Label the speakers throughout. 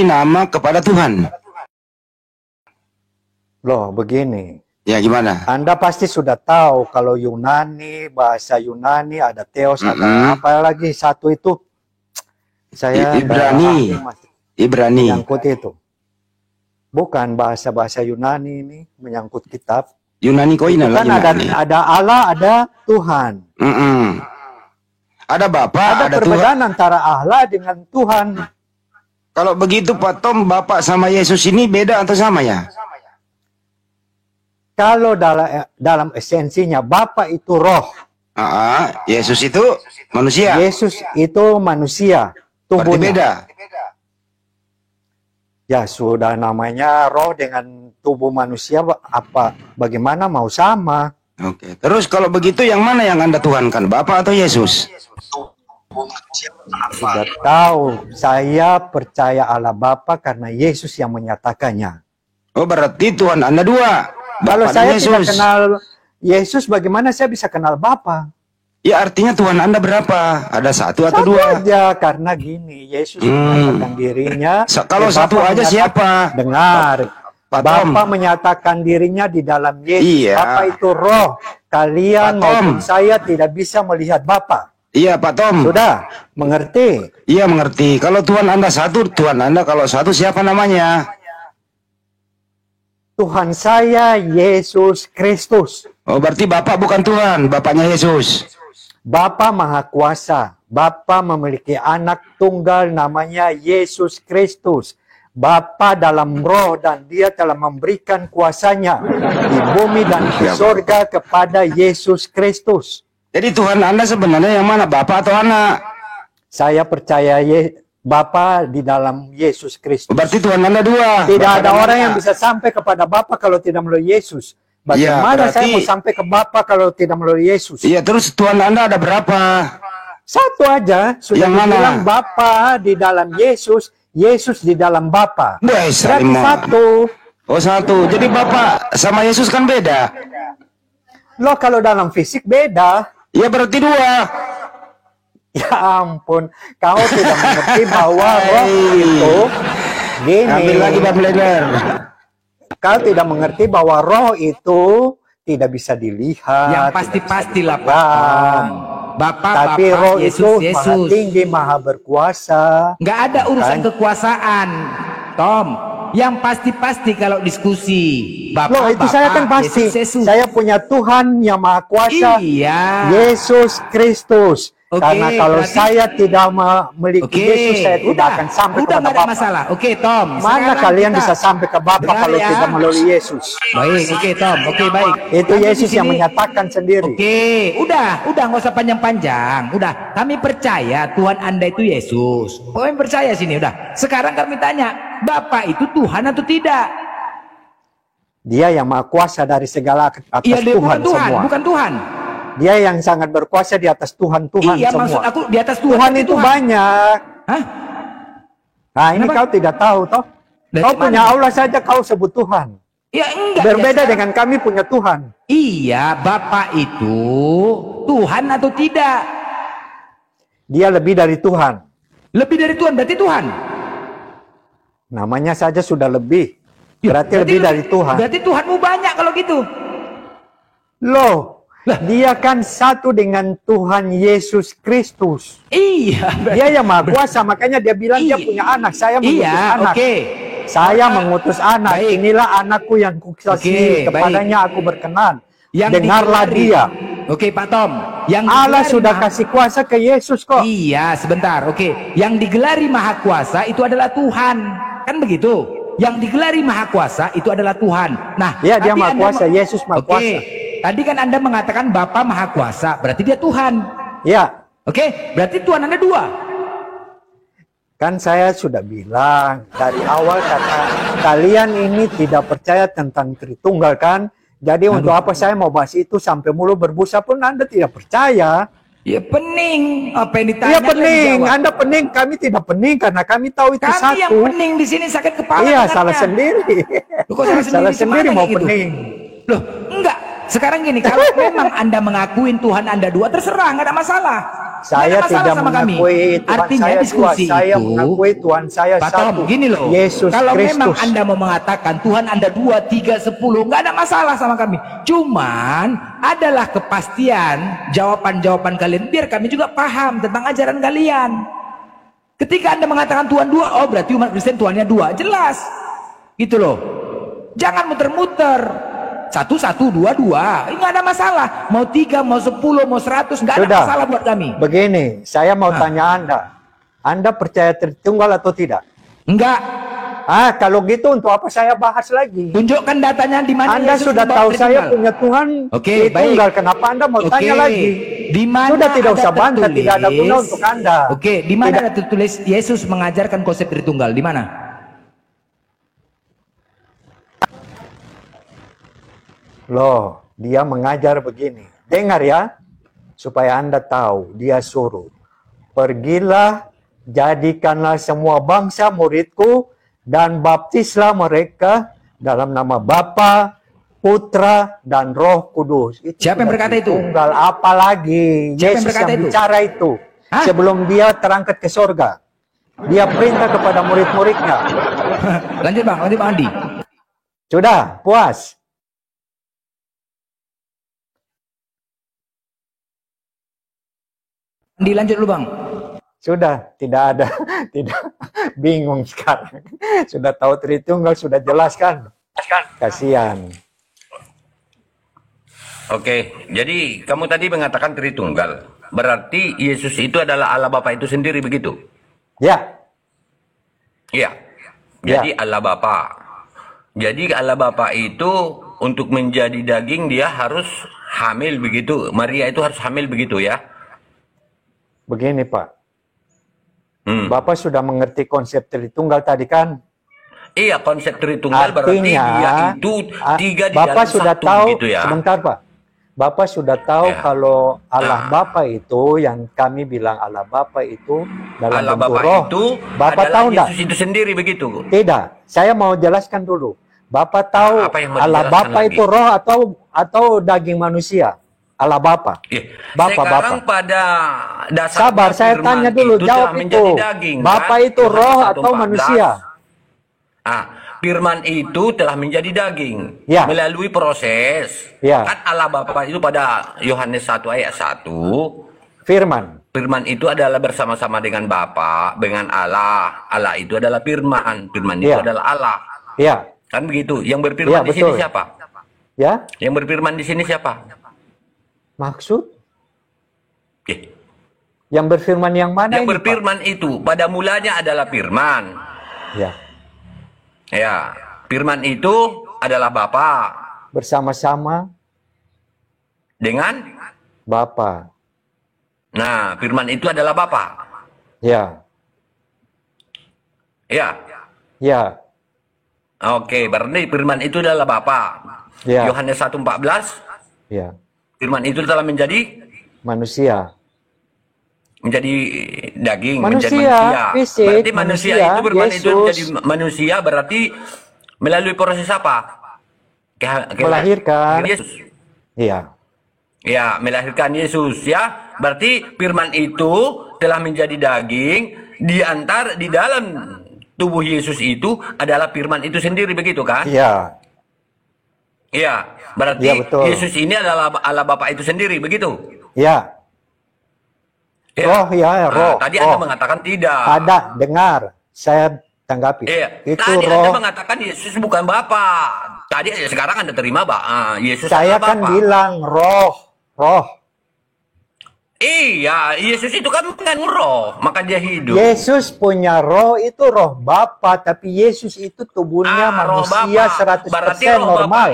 Speaker 1: nama kepada Tuhan.
Speaker 2: Loh, begini.
Speaker 1: Ya, gimana?
Speaker 2: Anda pasti sudah tahu kalau Yunani, bahasa Yunani ada Theos, ada apa lagi satu itu. Saya
Speaker 1: Ibrani. Ibrani.
Speaker 2: Menyangkut itu. Bukan bahasa-bahasa Yunani ini menyangkut kitab.
Speaker 1: Yunani koina lah.
Speaker 2: Kan ada Allah, ada Tuhan.
Speaker 1: Ada Bapa, ada
Speaker 2: perbedaan Tuhan antara Allah dengan Tuhan.
Speaker 1: Kalau begitu Pak Tom, Bapak sama Yesus ini beda atau sama ya?
Speaker 2: Kalau dalam esensinya Bapa itu roh.
Speaker 1: Yesus itu manusia.
Speaker 2: Yesus itu manusia. Tubuhnya
Speaker 1: beda.
Speaker 2: Ya sudah, namanya roh dengan tubuh manusia, bagaimana mau sama?
Speaker 1: Oke. Terus kalau begitu yang mana yang Anda tuhankan, Bapa atau Yesus?
Speaker 2: Sudah tahu, saya percaya Allah Bapa karena Yesus yang menyatakannya.
Speaker 1: Oh, berarti Tuhan Anda dua.
Speaker 2: Kalau saya tidak kenal Yesus, bagaimana saya bisa kenal Bapa?
Speaker 1: Ya, artinya Tuhan Anda berapa? Ada satu atau dua?
Speaker 2: Satu aja, karena gini, Yesus menyatakan dirinya.
Speaker 1: Kalau satu aja siapa?
Speaker 2: Dengar, Bapa menyatakan dirinya di dalam Yesus.
Speaker 1: Iya.
Speaker 2: Bapa itu roh. Kalian maupun saya tidak bisa melihat Bapa.
Speaker 1: Iya, Pak Tom.
Speaker 2: Sudah, mengerti?
Speaker 1: Iya, mengerti. Kalau Tuhan Anda satu, Tuhan Anda kalau satu siapa namanya?
Speaker 2: Tuhan saya Yesus Kristus.
Speaker 1: Oh, berarti Bapak bukan Tuhan, Bapaknya Yesus.
Speaker 2: Bapa Maha Kuasa. Bapa memiliki anak tunggal namanya Yesus Kristus. Bapa dalam roh dan dia telah memberikan kuasanya di bumi dan di surga kepada Yesus Kristus.
Speaker 1: Jadi Tuhan Anda sebenarnya yang mana, Bapa atau anak?
Speaker 2: Saya percaya Bapa di dalam Yesus Kristus.
Speaker 1: Berarti Tuhan Anda dua.
Speaker 2: Tidak ada orang yang bisa sampai kepada Bapa kalau tidak melalui Yesus. Bagaimana saya mau sampai ke Bapa kalau tidak melalui Yesus?
Speaker 1: Iya, terus Tuhan Anda ada berapa?
Speaker 2: Satu aja. Sudah dibilang Bapa di dalam Yesus, Yesus di dalam Bapa. Berarti satu.
Speaker 1: Oh, satu. Jadi Bapa sama Yesus kan beda.
Speaker 2: Loh, kalau dalam fisik beda.
Speaker 1: Ya, berarti dua.
Speaker 2: Ya ampun, kau tidak mengerti bahwa roh itu gini.
Speaker 1: Ambil lagi blender.
Speaker 2: Kau tidak mengerti bahwa roh itu tidak bisa dilihat.
Speaker 3: Yang pasti-pastilah Pak. Bapak,
Speaker 2: tapi
Speaker 3: Bapak,
Speaker 2: roh
Speaker 3: Yesus,
Speaker 2: itu
Speaker 3: Yesus.
Speaker 2: maha tinggi, maha berkuasa.
Speaker 3: Nggak ada urusan kekuasaan, Tom. Yang pasti-pasti kalau diskusi. Bapak,
Speaker 2: loh, itu
Speaker 3: Bapak,
Speaker 2: saya kan pasti.
Speaker 3: Yesus.
Speaker 2: Saya punya Tuhan yang maha kuasa.
Speaker 3: Iya.
Speaker 2: Yesus Kristus. Karena kalau
Speaker 3: berarti,
Speaker 2: saya tidak memiliki Yesus, saya tidak akan sampai kepada Bapa.
Speaker 3: Masalah. Tom.
Speaker 2: Mana kalian bisa sampai ke Bapa kalau tidak melalui Yesus?
Speaker 3: Baik, Tom. Baik.
Speaker 2: Itu Yesus yang menyatakan sendiri.
Speaker 3: Udah nggak usah panjang-panjang. Udah, kami percaya Tuhan Anda itu Yesus. Kami percaya sini, udah. Sekarang kami tanya, Bapa itu Tuhan atau tidak?
Speaker 2: Dia yang maha kuasa dari segala atas Tuhan semua.
Speaker 3: Bukan Tuhan.
Speaker 2: Dia yang sangat berkuasa di atas Tuhan semua.
Speaker 3: Maksud aku di atas Tuhan
Speaker 2: itu banyak.
Speaker 3: Hah?
Speaker 2: Nah, ini kau tidak tahu toh. Kau punya Allah saja kau sebut Tuhan.
Speaker 3: Ya enggak.
Speaker 2: Berbeda dengan kami punya Tuhan.
Speaker 3: Iya, Bapa itu Tuhan atau tidak?
Speaker 2: Dia lebih dari Tuhan.
Speaker 3: Lebih dari Tuhan berarti Tuhan.
Speaker 2: Namanya saja sudah lebih. Berarti lebih dari Tuhan.
Speaker 3: Berarti Tuhanmu banyak kalau gitu.
Speaker 2: Loh. Dia kan satu dengan Tuhan Yesus Kristus.
Speaker 3: Iya.
Speaker 2: Dia yang maha kuasa, makanya dia bilang dia punya anak. Saya mengutus anak. Saya mengutus anak. Inilah anakku yang kukasihi, kepadanya aku berkenan. Dengarlah dia.
Speaker 3: Pak Tom.
Speaker 2: Allah sudah kasih kuasa ke Yesus kok.
Speaker 3: Iya, sebentar. Yang digelari maha kuasa itu adalah Tuhan. Kan begitu? Yang digelari maha kuasa itu adalah Tuhan. Nah,
Speaker 2: ya, dia maha kuasa, Yesus maha kuasa.
Speaker 3: Tadi kan Anda mengatakan Bapa Maha Kuasa, berarti dia Tuhan.
Speaker 2: Ya.
Speaker 3: Berarti Tuhan Anda dua.
Speaker 2: Kan saya sudah bilang dari awal karena kalian ini tidak percaya tentang Tritunggal kan. Jadi untuk apa saya mau bahas itu sampai mulut berbusa pun Anda tidak percaya.
Speaker 3: Ya pening. Apa yang ditanya?
Speaker 2: Iya pening. Anda pening, kami tidak pening karena kami tahu itu satu.
Speaker 3: Kami yang pening di sini sakit kepala.
Speaker 2: Iya, salah sendiri.
Speaker 3: Salah
Speaker 2: sendiri mau pening.
Speaker 3: Loh, enggak. Sekarang gini, kalau memang Anda mengakuin Tuhan Anda dua, terserah, nggak ada masalah.
Speaker 2: Saya
Speaker 3: Nggak ada masalah
Speaker 2: tidak
Speaker 3: sama kami.
Speaker 2: mengakui Tuhan
Speaker 3: Artinya
Speaker 2: saya dua.
Speaker 3: diskusi
Speaker 2: Saya
Speaker 3: itu,
Speaker 2: mengakui Tuhan saya
Speaker 3: Pak Tom,
Speaker 2: satu.
Speaker 3: gini loh.
Speaker 2: Yesus
Speaker 3: Kalau memang
Speaker 2: Kristus.
Speaker 3: Anda mau mengatakan Tuhan Anda 2, 3, 10, nggak ada masalah sama kami. Cuman adalah kepastian jawaban-jawaban kalian biar kami juga paham tentang ajaran kalian. Ketika Anda mengatakan Tuhan 2, oh berarti umat Kristen Tuhannya 2, jelas. Gitu loh. Jangan muter-muter. 1, 1, 2, 2. Nggak ada masalah. Mau 3, mau 10, mau 100, nggak ada
Speaker 2: Sudah.
Speaker 3: masalah buat kami.
Speaker 2: Begini, saya mau tanya Anda. Anda percaya Tritunggal atau tidak?
Speaker 3: Enggak.
Speaker 2: Kalau gitu untuk apa saya bahas lagi?
Speaker 3: Tunjukkan datanya di mana
Speaker 2: Anda
Speaker 3: Yesus
Speaker 2: sudah
Speaker 3: membawa
Speaker 2: tahu saya
Speaker 3: Tritunggal.
Speaker 2: punya Tuhan
Speaker 3: Oke,
Speaker 2: Tritunggal.
Speaker 3: baik.
Speaker 2: Kenapa Anda mau
Speaker 3: Oke,
Speaker 2: tanya lagi?
Speaker 3: di mana
Speaker 2: Sudah tidak
Speaker 3: ada
Speaker 2: usah bantah,
Speaker 3: tertulis-
Speaker 2: tidak ada guna untuk Anda.
Speaker 3: Oke, di mana
Speaker 2: Tidak.
Speaker 3: ada tertulis Yesus mengajarkan konsep Tritunggal? Di mana?
Speaker 2: Loh, dia mengajar begini. Dengar ya, supaya Anda tahu. Dia suruh, pergilah, jadikanlah semua bangsa muridku, dan baptislah mereka dalam nama Bapa, Putra, dan Roh Kudus.
Speaker 3: Siapa yang
Speaker 2: sudah
Speaker 3: berkata itu?
Speaker 2: Tritunggal, apa lagi?
Speaker 3: Siapa yang
Speaker 2: Yesus
Speaker 3: berkata
Speaker 2: yang
Speaker 3: itu?
Speaker 2: bicara itu.
Speaker 3: Hah?
Speaker 2: Sebelum dia terangkat ke sorga. Dia perintah kepada murid-muridnya.
Speaker 3: Lanjut Bang Andi.
Speaker 2: Sudah, puas?
Speaker 3: Andi lanjut dulu Bang.
Speaker 2: Sudah, tidak ada, tidak bingung sekarang. Sudah tahu Tritunggal, sudah jelaskan. Kasihan.
Speaker 4: Oke, jadi kamu tadi mengatakan Tritunggal. Berarti Yesus itu adalah Allah Bapa itu sendiri begitu?
Speaker 2: Ya,
Speaker 4: Iya. Jadi Allah Bapa. Jadi Allah Bapa itu untuk menjadi daging dia harus hamil begitu. Maria itu harus hamil begitu ya?
Speaker 2: begini Pak.
Speaker 4: Hmm.
Speaker 2: Bapak sudah mengerti konsep Tritunggal tadi kan?
Speaker 4: Iya, konsep Tritunggal berarti
Speaker 2: Artinya,
Speaker 4: dia itu tiga di
Speaker 2: Bapak
Speaker 4: dalam
Speaker 2: sudah
Speaker 4: satu
Speaker 2: tahu,
Speaker 4: gitu ya.
Speaker 2: sebentar Pak. Bapak sudah tahu
Speaker 4: Ya.
Speaker 2: kalau Allah
Speaker 4: Nah.
Speaker 2: Bapa itu, yang kami bilang Allah Bapa itu dalam
Speaker 4: Allah
Speaker 2: bentuk
Speaker 4: Bapa
Speaker 2: roh.
Speaker 4: itu
Speaker 2: Bapak
Speaker 4: adalah
Speaker 2: tahu enggak?
Speaker 4: Yesus itu sendiri begitu.
Speaker 2: Tidak, saya mau jelaskan dulu. Bapak tahu
Speaker 4: Apa yang mau
Speaker 2: Allah
Speaker 4: dijelaskan
Speaker 2: Bapa
Speaker 4: lagi?
Speaker 2: itu roh atau daging manusia? Allah Bapa. Bapak,
Speaker 4: Sekarang
Speaker 2: Bapak.
Speaker 4: pada dasarnya
Speaker 2: Sabar, saya
Speaker 4: firman
Speaker 2: tanya dulu,
Speaker 4: itu
Speaker 2: jawab
Speaker 4: telah menjadi
Speaker 2: itu.
Speaker 4: daging,
Speaker 2: Bapak
Speaker 4: kan?
Speaker 2: itu
Speaker 4: Yohanes
Speaker 2: roh
Speaker 4: 1:14.
Speaker 2: atau manusia?
Speaker 4: Firman itu telah menjadi daging
Speaker 2: Ya.
Speaker 4: melalui proses.
Speaker 2: Ya.
Speaker 4: Kan Allah Bapa itu pada Yohanes 1 ayat 1,
Speaker 2: Firman.
Speaker 4: firman itu adalah bersama-sama dengan Bapa, dengan Allah. Allah itu adalah firman, firman itu
Speaker 2: Ya.
Speaker 4: adalah Allah.
Speaker 2: Ya,
Speaker 4: Kan begitu. Yang berfirman
Speaker 2: Ya,
Speaker 4: di sini
Speaker 2: betul.
Speaker 4: siapa?
Speaker 2: ya.
Speaker 4: Yang berfirman di sini siapa?
Speaker 2: Maksud
Speaker 4: Eh,
Speaker 2: yang berfirman yang mana
Speaker 4: yang
Speaker 2: ini, Pak?
Speaker 4: berfirman itu pada mulanya adalah firman.
Speaker 2: Ya,
Speaker 4: Ya, firman itu adalah Bapa
Speaker 2: bersama-sama
Speaker 4: dengan
Speaker 2: Bapa.
Speaker 4: nah, firman itu adalah Bapa.
Speaker 2: Ya,
Speaker 4: Ya.
Speaker 2: ya,
Speaker 4: Oke, berarti firman itu adalah Bapa.
Speaker 2: Ya.
Speaker 4: Yohanes 1:14,
Speaker 2: ya.
Speaker 4: firman itu telah menjadi
Speaker 2: Manusia.
Speaker 4: daging,
Speaker 2: Manusia,
Speaker 4: menjadi manusia.
Speaker 2: fisik,
Speaker 4: Berarti manusia
Speaker 2: manusia,
Speaker 4: itu firman itu
Speaker 2: Yesus.
Speaker 4: menjadi manusia berarti melalui proses apa?
Speaker 2: Melahirkan.
Speaker 4: Yesus.
Speaker 2: Iya.
Speaker 4: Ya, melahirkan Yesus ya. Berarti firman itu telah menjadi daging di dalam tubuh Yesus itu adalah firman itu sendiri begitu kan?
Speaker 2: Iya.
Speaker 4: Iya. Berarti
Speaker 2: Iya, betul.
Speaker 4: Yesus ini adalah Allah Bapa itu sendiri begitu?
Speaker 2: Iya.
Speaker 4: Ya.
Speaker 2: Roh, ya, roh.
Speaker 4: Tadi
Speaker 2: roh.
Speaker 4: Anda mengatakan tidak.
Speaker 2: Ada, dengar. Saya tanggapi.
Speaker 4: Iya.
Speaker 2: Itu
Speaker 4: Tadi
Speaker 2: roh.
Speaker 4: Anda mengatakan Yesus bukan Bapa. Tadi sekarang Anda terima, Yesus
Speaker 2: Saya
Speaker 4: adalah
Speaker 2: kan
Speaker 4: Bapa.
Speaker 2: bilang roh. Roh.
Speaker 4: Iya, Yesus itu kan bukan roh, maka dia hidup.
Speaker 2: Yesus punya roh itu roh Bapa, tapi Yesus itu tubuhnya
Speaker 4: Roh
Speaker 2: manusia
Speaker 4: Bapa.
Speaker 2: 100%
Speaker 4: Berarti roh
Speaker 2: normal.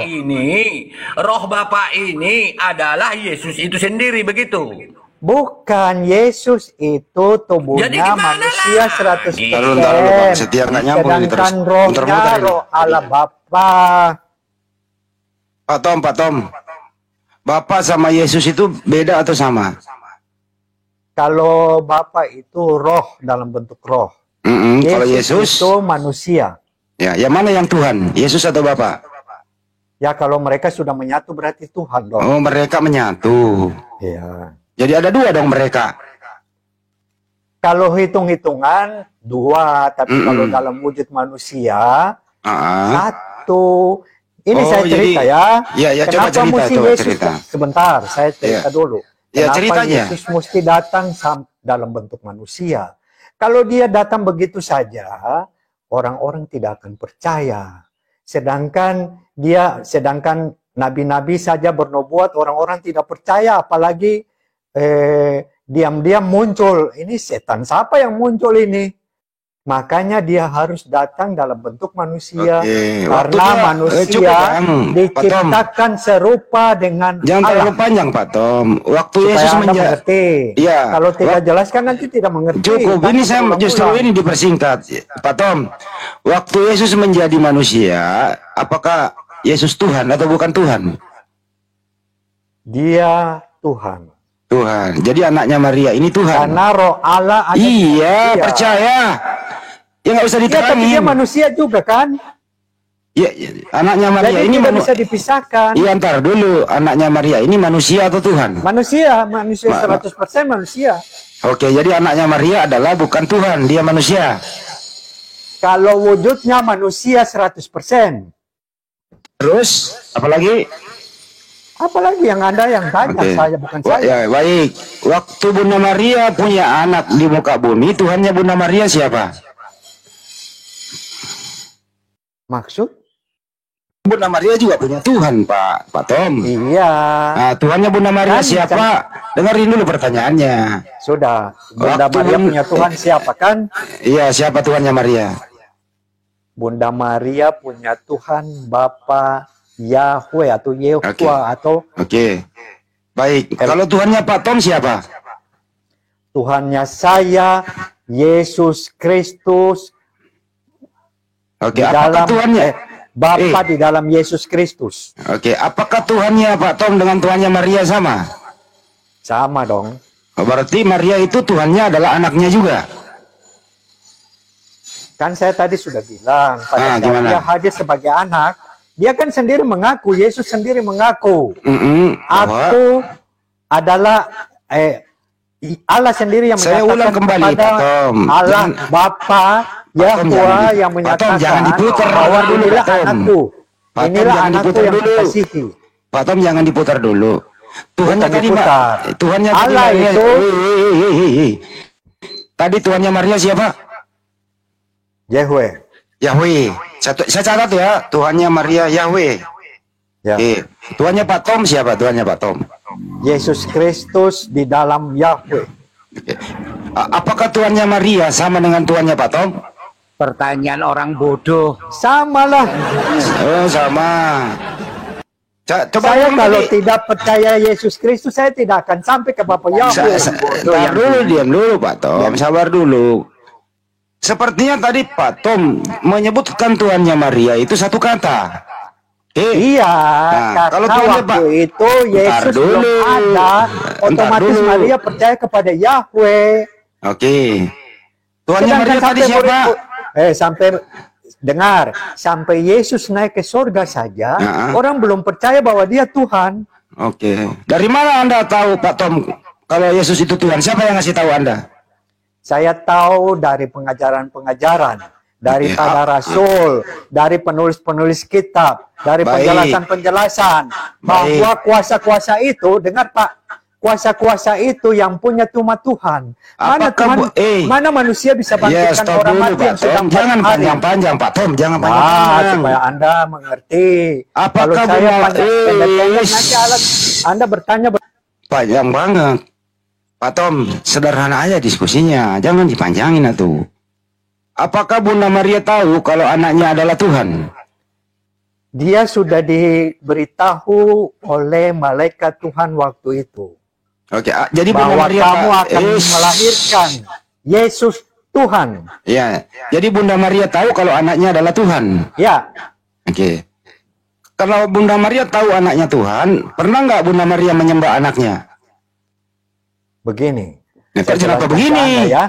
Speaker 4: Bapa ini adalah Yesus itu sendiri begitu.
Speaker 2: Bukan, Yesus itu
Speaker 4: Jadi
Speaker 2: tubuhnya
Speaker 4: gimana
Speaker 2: manusia
Speaker 4: lah?
Speaker 2: 100%.
Speaker 1: Ntar dulu, Bang. Setia nggak nyambung ini terus.
Speaker 2: Sedangkan rohnya
Speaker 1: Muter-muter ini.
Speaker 2: roh Allah Bapa.
Speaker 1: Pak Tom. Bapak sama Yesus itu beda atau sama?
Speaker 2: Kalau Bapa itu roh dalam bentuk roh.
Speaker 1: Kalau Yesus,
Speaker 2: itu manusia.
Speaker 1: ya, yang mana yang Tuhan? Yesus atau Bapak?
Speaker 2: Ya kalau mereka sudah menyatu berarti Tuhan dong.
Speaker 1: Oh, mereka menyatu.
Speaker 2: Ya.
Speaker 1: Jadi ada dua dong mereka.
Speaker 2: Kalau hitung-hitungan dua, tapi kalau dalam wujud manusia satu. Ini
Speaker 1: Oh,
Speaker 2: saya cerita
Speaker 1: jadi-
Speaker 2: ya.
Speaker 1: Ya, coba cerita,
Speaker 2: mesti
Speaker 1: coba
Speaker 2: Yesus
Speaker 1: cerita.
Speaker 2: sebentar, saya cerita
Speaker 1: Ya.
Speaker 2: dulu.
Speaker 1: Ya,
Speaker 2: Kenapa
Speaker 1: ceritanya.
Speaker 2: Yesus mesti datang dalam bentuk manusia? Kalau dia datang begitu saja, orang-orang tidak akan percaya. Sedangkan nabi-nabi saja bernubuat, orang-orang tidak percaya, apalagi diam-diam muncul. Ini setan siapa yang muncul ini? Makanya dia harus datang dalam bentuk manusia.
Speaker 1: Oke,
Speaker 2: Karena
Speaker 1: waktunya,
Speaker 2: manusia
Speaker 1: cukup, Bang.
Speaker 2: diciptakan serupa dengan
Speaker 1: Jangan
Speaker 2: Allah.
Speaker 1: terlalu panjang, Pak Tom. Waktu
Speaker 2: Supaya
Speaker 1: Yesus
Speaker 2: Anda mengerti.
Speaker 1: Iya.
Speaker 2: Kalau tidak jelaskan nanti tidak mengerti.
Speaker 1: Cukup,
Speaker 2: Tanya
Speaker 1: ini saya justru
Speaker 2: berulang-ulang.
Speaker 1: ini dipersingkat. Pak Tom, waktu Yesus menjadi manusia, apakah Yesus Tuhan atau bukan Tuhan?
Speaker 2: Dia Tuhan.
Speaker 1: Tuhan. Jadi anaknya Maria ini Tuhan.
Speaker 2: Karena roh Allah ada di
Speaker 1: Iya,
Speaker 2: manusia.
Speaker 1: percaya. Ya nggak usah
Speaker 2: Iya, tapi
Speaker 1: diterangin.
Speaker 2: dia manusia juga kan?
Speaker 1: Ya, anaknya Maria
Speaker 2: Jadi
Speaker 1: ini
Speaker 2: tidak bisa dipisahkan.
Speaker 1: Iya, ntar dulu. Anaknya Maria ini manusia atau Tuhan?
Speaker 2: Manusia 100% manusia.
Speaker 1: Oke, jadi anaknya Maria adalah bukan Tuhan, dia manusia.
Speaker 2: Kalau wujudnya manusia 100%.
Speaker 1: Terus, apalagi?
Speaker 2: Apalagi yang Anda yang tanya,
Speaker 1: Oke.
Speaker 2: saya bukan saya.
Speaker 1: Ya, baik. Waktu Bunda Maria punya anak di muka bumi, Tuhannya Bunda Maria siapa?
Speaker 2: Maksud?
Speaker 1: Bunda Maria juga punya Tuhan, Pak Tom.
Speaker 2: Iya.
Speaker 1: Nah, Tuhannya Bunda Maria
Speaker 2: Kan,
Speaker 1: siapa? Dengerin dulu pertanyaannya.
Speaker 2: Sudah. Bunda
Speaker 1: Waktu
Speaker 2: Maria punya Tuhan siapa kan?
Speaker 1: Iya, siapa Tuhannya Maria?
Speaker 2: Bunda Maria punya Tuhan Bapa Yahweh atau Yehovah atau
Speaker 1: Oke. Baik. Kalau Tuhannya Pak Tom siapa?
Speaker 2: Tuhannya saya, Yesus Kristus
Speaker 1: Oke,
Speaker 2: di
Speaker 1: apakah
Speaker 2: dalam
Speaker 1: Tuhannya?
Speaker 2: Bapa di dalam Yesus Kristus.
Speaker 1: Oke, apakah Tuhannya Pak Tom dengan Tuhannya Maria sama?
Speaker 2: Sama dong.
Speaker 1: Oh, berarti Maria itu Tuhannya adalah anaknya juga.
Speaker 2: Kan saya tadi sudah bilang pada saat
Speaker 1: gimana?
Speaker 2: dia hadir sebagai anak, dia kan sendiri mengaku, Yesus sendiri mengaku,
Speaker 1: Bahwa
Speaker 2: aku adalah Allah sendiri yang
Speaker 1: Saya
Speaker 2: menyatakan
Speaker 1: ulang kembali,
Speaker 2: kepada
Speaker 1: Pak Tom.
Speaker 2: Allah
Speaker 1: Jangan-
Speaker 2: Bapa
Speaker 1: Tom,
Speaker 2: Yahweh
Speaker 1: jangan
Speaker 2: yang
Speaker 1: Pak Tom,
Speaker 2: menyatakan
Speaker 1: jangan diputar
Speaker 2: bahwa
Speaker 1: dulu,
Speaker 2: inilah
Speaker 1: Pak Tom.
Speaker 2: anakku,
Speaker 1: Pak Tom,
Speaker 2: inilah
Speaker 1: jangan
Speaker 2: anakku
Speaker 1: diputar
Speaker 2: yang
Speaker 1: dulu.
Speaker 2: kukasihi.
Speaker 1: Pak Tom jangan diputar dulu. Tuhannya
Speaker 2: Bukan
Speaker 1: tadi
Speaker 2: diputar.
Speaker 1: Tuhannya tadi
Speaker 2: Allah
Speaker 1: Maria.
Speaker 2: itu-
Speaker 1: Hei. Tadi Tuhannya Maria siapa?
Speaker 2: Yahweh.
Speaker 1: Yahweh. Saya catat ya, Tuhannya Maria Yahweh.
Speaker 2: Ya.
Speaker 1: Oke. Tuhannya Pak Tom siapa? Tuhannya Pak Tom.
Speaker 2: Yesus Kristus di dalam Yahweh.
Speaker 1: Oke. Apakah Tuhannya Maria sama dengan Tuhannya Pak Tom?
Speaker 3: Pertanyaan orang bodoh.
Speaker 2: Sama lah.
Speaker 1: Oh, sama. Coba
Speaker 2: Saya
Speaker 1: ulang
Speaker 2: kalau
Speaker 1: tadi.
Speaker 2: tidak percaya Yesus Kristus, saya tidak akan sampai ke Bapa Yahweh.
Speaker 1: Sabar dulu, diam dulu Pak Tom, sabar dulu. Sepertinya tadi Pak Tom menyebutkan Tuhannya Maria itu satu kata.
Speaker 2: Iya,
Speaker 1: Nah, kalau
Speaker 2: karena
Speaker 1: Tuhannya,
Speaker 2: waktu
Speaker 1: Pak,
Speaker 2: itu Yesus
Speaker 1: dulu.
Speaker 2: belum ada, otomatis
Speaker 1: dulu.
Speaker 2: Maria percaya kepada Yahweh.
Speaker 1: Oke. Tuhannya
Speaker 2: Sedangkan
Speaker 1: Maria tadi siapa?
Speaker 2: sampai dengar, sampai Yesus naik ke surga saja,
Speaker 1: Nah.
Speaker 2: orang belum percaya bahwa dia Tuhan.
Speaker 1: Oke. Dari mana Anda tahu Pak Tom kalau Yesus itu Tuhan? Siapa yang ngasih tahu Anda?
Speaker 2: Saya tahu dari pengajaran-pengajaran, dari
Speaker 1: Oke,
Speaker 2: para rasul, dari penulis-penulis kitab, dari
Speaker 1: Baik.
Speaker 2: penjelasan-penjelasan, bahwa kuasa-kuasa itu, dengar Pak, kuasa-kuasa itu yang punya cuma Tuhan. Mana
Speaker 1: Apakah
Speaker 2: Tuhan, mana manusia bisa
Speaker 1: Ya,
Speaker 2: bangkitkan
Speaker 1: stop
Speaker 2: orang
Speaker 1: dulu
Speaker 2: mati
Speaker 1: Pak
Speaker 2: yang sudah
Speaker 1: Tom. Jangan
Speaker 2: 4 hari?
Speaker 1: panjang-panjang Pak Tom, jangan
Speaker 2: Ah,
Speaker 1: panjang-panjang.
Speaker 2: supaya Anda mengerti.
Speaker 1: Apakah
Speaker 2: Kalau saya
Speaker 1: benar-
Speaker 2: pendek-pendek, nanti Anda bertanya
Speaker 1: Panjang banget. Pak Tom, sederhana aja diskusinya, jangan dipanjangin atuh. Apakah Bunda Maria tahu kalau anaknya adalah Tuhan?
Speaker 2: dia sudah diberitahu oleh malaikat Tuhan waktu itu.
Speaker 1: Oke, jadi Bunda
Speaker 2: Bahwa
Speaker 1: Maria
Speaker 2: kamu akan melahirkan Yesus Tuhan.
Speaker 1: Ya, jadi Bunda Maria tahu kalau anaknya adalah Tuhan.
Speaker 2: Ya,
Speaker 1: Oke. Kalau Bunda Maria tahu anaknya Tuhan, pernah nggak Bunda Maria menyembah anaknya?
Speaker 2: begini.
Speaker 1: Ya,
Speaker 2: Saya
Speaker 1: kenapa
Speaker 2: jelaskan ke
Speaker 1: begini?
Speaker 2: Anda ya.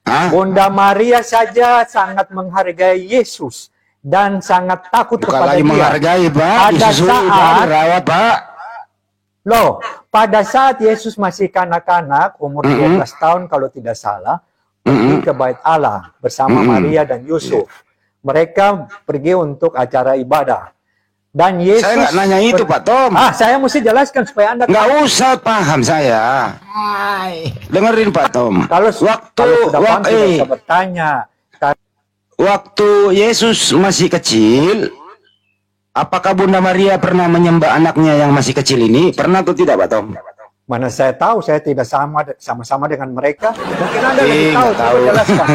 Speaker 1: Hah?
Speaker 2: Bunda Maria saja sangat menghargai Yesus dan sangat takut
Speaker 1: Bukan
Speaker 2: kepada
Speaker 1: lagi
Speaker 2: dia.
Speaker 1: menghargai, Pak.
Speaker 2: Pada
Speaker 1: Disusui, Pak,
Speaker 2: saat
Speaker 1: dirawat, Pak.
Speaker 2: Loh, pada saat Yesus masih kanak-kanak, umur 12 tahun kalau tidak salah, pergi ke Bait Allah bersama Maria dan Yusuf. Mereka pergi untuk acara ibadah. Dan Yesus...
Speaker 1: Saya nggak nanya itu, Pak Tom.
Speaker 2: Saya mesti jelaskan supaya Anda...
Speaker 1: Nggak usah paham saya. Dengerin Pak Tom.
Speaker 2: Kalau sudah paham, tidak usah bertanya.
Speaker 1: Waktu Yesus masih kecil, apakah Bunda Maria pernah menyembah anaknya yang masih kecil ini? Pernah atau tidak, Pak Tom?
Speaker 2: Mana saya tahu, saya tidak sama-sama dengan mereka. Mungkin Anda lebih tahu,
Speaker 1: nggak tahu.
Speaker 2: coba jelaskan.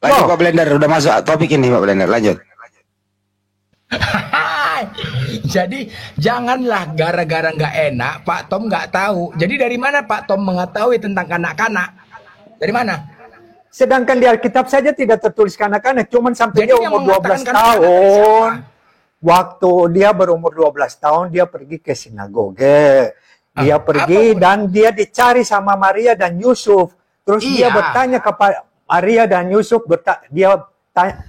Speaker 1: Lanjut Pak Blender, udah masuk topik ini Pak Blender, lanjut.
Speaker 3: Jadi janganlah gara-gara nggak enak Pak Tom nggak tahu. Jadi dari mana Pak Tom mengetahui tentang kanak-kanak? Dari mana?
Speaker 2: Sedangkan di Alkitab saja tidak tertulis kanak-kanak, cuman sampai
Speaker 3: Jadi
Speaker 2: dia
Speaker 3: yang
Speaker 2: umur 12
Speaker 3: mengatakan kanak-kanak
Speaker 2: tahun.
Speaker 3: siapa?
Speaker 2: Waktu dia berumur 12 tahun, dia pergi ke sinagoge. Dia pergi dan dia dicari sama Maria dan Yusuf. Terus dia bertanya kepada Maria dan Yusuf,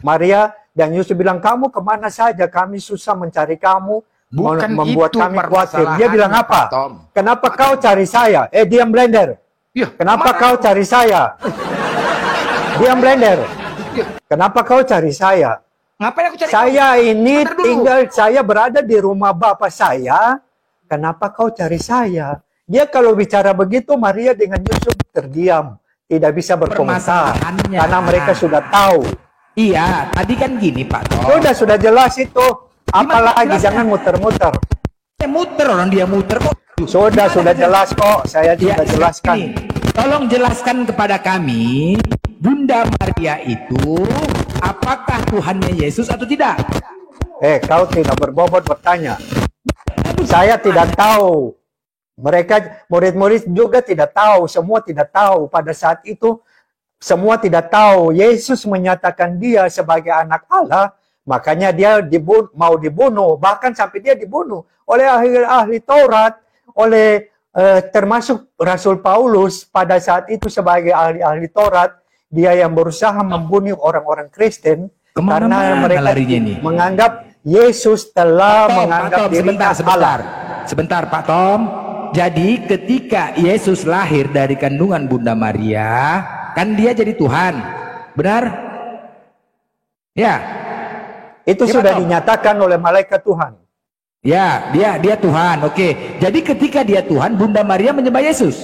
Speaker 2: Maria dan Yusuf bilang, kamu kemana saja? Kami susah mencari kamu, membuat kami khawatir. Dia bilang apa? Kenapa kau cari saya? Diam Blender. Kenapa kau cari saya? Diam Blender. Kenapa kau cari saya?
Speaker 3: Ngapain aku cari
Speaker 2: Saya
Speaker 3: kamu?
Speaker 2: ini
Speaker 3: Bentar dulu.
Speaker 2: tinggal, saya berada di rumah bapak saya. Kenapa kau cari saya? Dia kalau bicara begitu, Maria dengan Yusuf terdiam. Tidak bisa berkomentar.
Speaker 3: Permasalahannya.
Speaker 2: Karena mereka sudah tahu.
Speaker 3: Iya, tadi kan gini Pak Tom.
Speaker 2: Sudah jelas itu. Apalagi jangan muter-muter.
Speaker 3: Dia muter, orang dia muter kok.
Speaker 2: Sudah jelas kok. Saya
Speaker 3: Ya,
Speaker 2: sudah jelaskan.
Speaker 3: ini, tolong jelaskan kepada kami, Bunda Maria itu apakah Tuhannya Yesus atau tidak?
Speaker 2: Kau tidak berbobot bertanya. Saya tidak tahu. Mereka murid-murid juga tidak tahu. Semua tidak tahu. Pada saat itu semua tidak tahu. Yesus menyatakan dia sebagai anak Allah. Makanya dia mau dibunuh. Bahkan sampai dia dibunuh oleh ahli Taurat. Oleh termasuk Rasul Paulus pada saat itu sebagai ahli Taurat. Dia yang berusaha membunuh orang-orang Kristen. Karena mereka menganggap Yesus telah menganggap dirinya Allah.
Speaker 3: Sebentar Pak Tom. Jadi ketika Yesus lahir dari kandungan Bunda Maria, kan dia jadi Tuhan. Benar? Ya.
Speaker 2: Itu sudah dinyatakan oleh malaikat Tuhan.
Speaker 3: Ya, dia Tuhan. Oke. Jadi ketika dia Tuhan, Bunda Maria menyembah Yesus.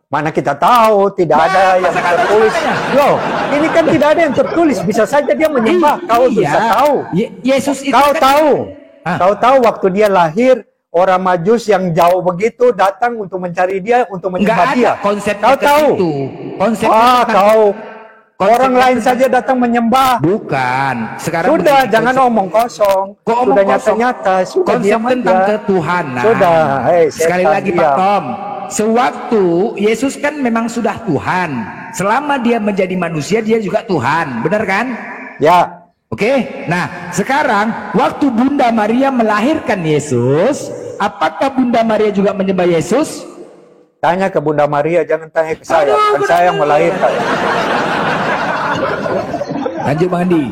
Speaker 2: Mana kita tahu, tidak ada yang tertulis. Loh, ini kan tidak ada yang tertulis. Bisa saja dia menyembah. Kau bisa tahu.
Speaker 3: Yesus itu
Speaker 2: Kau
Speaker 3: kan...
Speaker 2: tahu. Kau tahu waktu dia lahir, orang Majus yang jauh begitu datang untuk mencari dia, untuk menyembah dia.
Speaker 3: Konsepnya
Speaker 2: kau tahu. Orang lain saja datang menyembah.
Speaker 3: Bukan. Sekarang
Speaker 2: sudah, jangan omong kosong. Sudah nyata-nyata. Sudah diam aja.
Speaker 3: Tentang ketuhanan.
Speaker 2: Sudah.
Speaker 3: Sekali lagi Pak Tom. Sewaktu Yesus kan memang sudah Tuhan. Selama dia menjadi manusia, dia juga Tuhan. Benar kan?
Speaker 2: Ya.
Speaker 3: Oke. Nah, sekarang waktu Bunda Maria melahirkan Yesus, apakah Bunda Maria juga menyembah Yesus?
Speaker 2: Tanya ke Bunda Maria, jangan tanya ke saya. Kan saya yang melahirkan.
Speaker 3: Lanjut Bang Andi.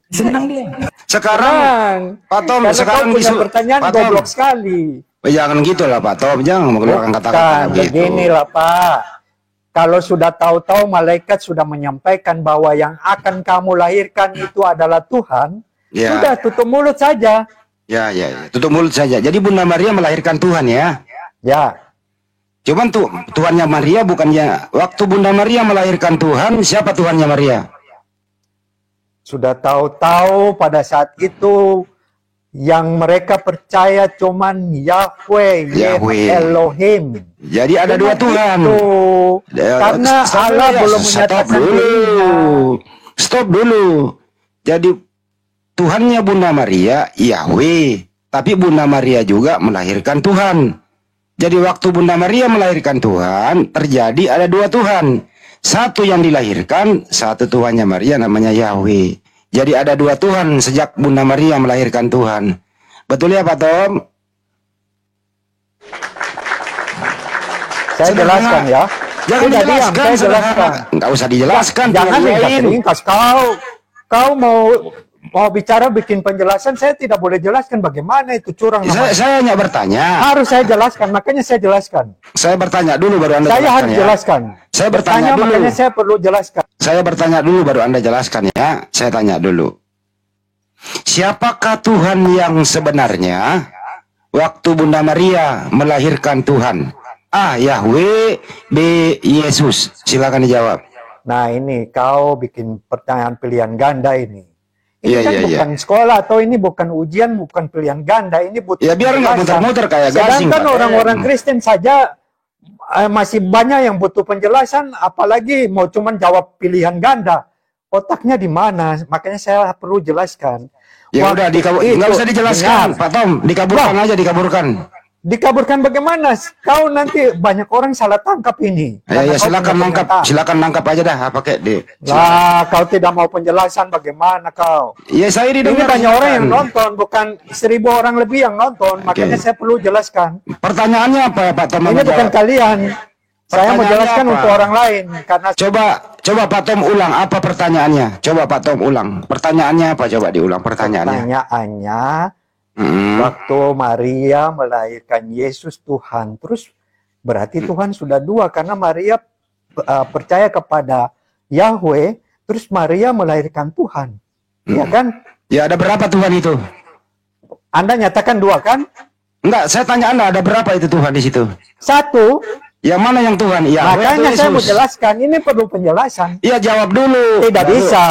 Speaker 3: Senang dia.
Speaker 1: Sekarang Pak Tom, sekarang
Speaker 2: pertanyaan goblok sekali.
Speaker 1: Jangan gitulah Pak Tom, jangan mengeluarkan kata-kata begitu.
Speaker 2: Beginilah Pak. Kalau sudah tahu-tahu malaikat sudah menyampaikan bahwa yang akan kamu lahirkan itu adalah Tuhan, sudah tutup mulut saja.
Speaker 1: Ya, tutup mulut saja. Jadi Bunda Maria melahirkan Tuhan ya.
Speaker 2: Ya.
Speaker 1: Cuman Tuhannya Maria bukannya waktu Bunda Maria melahirkan Tuhan, siapa Tuhannya Maria?
Speaker 2: Sudah tahu-tahu pada saat itu yang mereka percaya cuman Yahweh. Elohim.
Speaker 1: Jadi ada dua Tuhan.
Speaker 2: Karena Allah belum menyatakan dirinya.
Speaker 1: Stop dulu. Jadi Tuhannya Bunda Maria Yahweh, tapi Bunda Maria juga melahirkan Tuhan. Jadi waktu Bunda Maria melahirkan Tuhan, terjadi ada dua Tuhan. Satu yang dilahirkan, satu Tuhannya Maria namanya Yahweh. Jadi ada dua Tuhan sejak Bunda Maria melahirkan Tuhan. Betul ya Pak Tom?
Speaker 2: Saya jelaskan ya.
Speaker 1: Jangan dijelaskan,
Speaker 2: saya jelaskan.
Speaker 1: Enggak usah dijelaskan.
Speaker 2: Jangan ringkas-ringkas. Kau mau mau bicara bikin penjelasan, saya tidak boleh jelaskan bagaimana itu curang.
Speaker 1: Saya hanya bertanya.
Speaker 2: Harus saya jelaskan, makanya saya jelaskan.
Speaker 1: Saya bertanya dulu baru Anda
Speaker 2: Saya
Speaker 1: jelaskan
Speaker 2: harus
Speaker 1: ya.
Speaker 2: jelaskan.
Speaker 1: Saya bertanya dulu.
Speaker 2: Makanya saya perlu jelaskan.
Speaker 1: Saya bertanya dulu baru Anda jelaskan ya. Saya tanya dulu. Siapakah Tuhan yang sebenarnya waktu Bunda Maria melahirkan Tuhan? A. Yahweh, B. Yesus. Silakan dijawab.
Speaker 2: Nah ini kau bikin pertanyaan pilihan ganda ini. Ini
Speaker 1: Iya,
Speaker 2: kan
Speaker 1: iya,
Speaker 2: bukan sekolah atau ini bukan ujian, bukan pilihan ganda. Ini butuh
Speaker 1: Ya biar nggak
Speaker 2: penjelasan.
Speaker 1: muter-muter kayak gasing.
Speaker 2: Sedangkan
Speaker 1: Pak.
Speaker 2: orang-orang Kristen saja masih banyak yang butuh penjelasan, apalagi mau cuman jawab pilihan ganda. Otaknya di mana? Makanya saya perlu jelaskan.
Speaker 1: Ya udah nggak usah dijelaskan, Pak Tom. Dikaburkan aja, dikaburkan.
Speaker 2: Dikaburkan bagaimana? Kau nanti banyak orang salah tangkap ini.
Speaker 1: Ya
Speaker 2: Kau
Speaker 1: silakan
Speaker 2: punya
Speaker 1: nangkap,
Speaker 2: pernyataan.
Speaker 1: silakan nangkap aja dah. Pakai di.
Speaker 2: Lah, kau tidak mau penjelasan bagaimana kau?
Speaker 1: Ya saya
Speaker 2: Ini
Speaker 1: didengar.
Speaker 2: banyak orang yang nonton, bukan 1.000 orang lebih yang nonton. Makanya saya perlu jelaskan.
Speaker 1: Pertanyaannya apa ya Pak Tom?
Speaker 2: Ini bukan kalian. Saya mau
Speaker 1: Pertanyaannya
Speaker 2: jelaskan
Speaker 1: apa?
Speaker 2: untuk orang lain. Karena
Speaker 1: Coba Pak Tom ulang apa pertanyaannya? Coba Pak Tom ulang. Pertanyaannya apa? Coba diulang pertanyaannya.
Speaker 2: pertanyaannya,
Speaker 1: Hmm.
Speaker 2: waktu Maria melahirkan Yesus Tuhan, terus berarti Tuhan sudah dua. Karena Maria percaya kepada Yahweh, terus Maria melahirkan Tuhan. Ya kan?
Speaker 1: Ya ada berapa Tuhan itu?
Speaker 2: Anda nyatakan dua kan?
Speaker 1: Enggak, saya tanya Anda ada berapa itu Tuhan di situ?
Speaker 2: Satu.
Speaker 1: Yang mana yang Tuhan? Ya,
Speaker 2: Makanya saya mau jelaskan. Ini perlu penjelasan.
Speaker 1: Iya jawab dulu.
Speaker 2: Tidak
Speaker 1: Baru.
Speaker 2: bisa.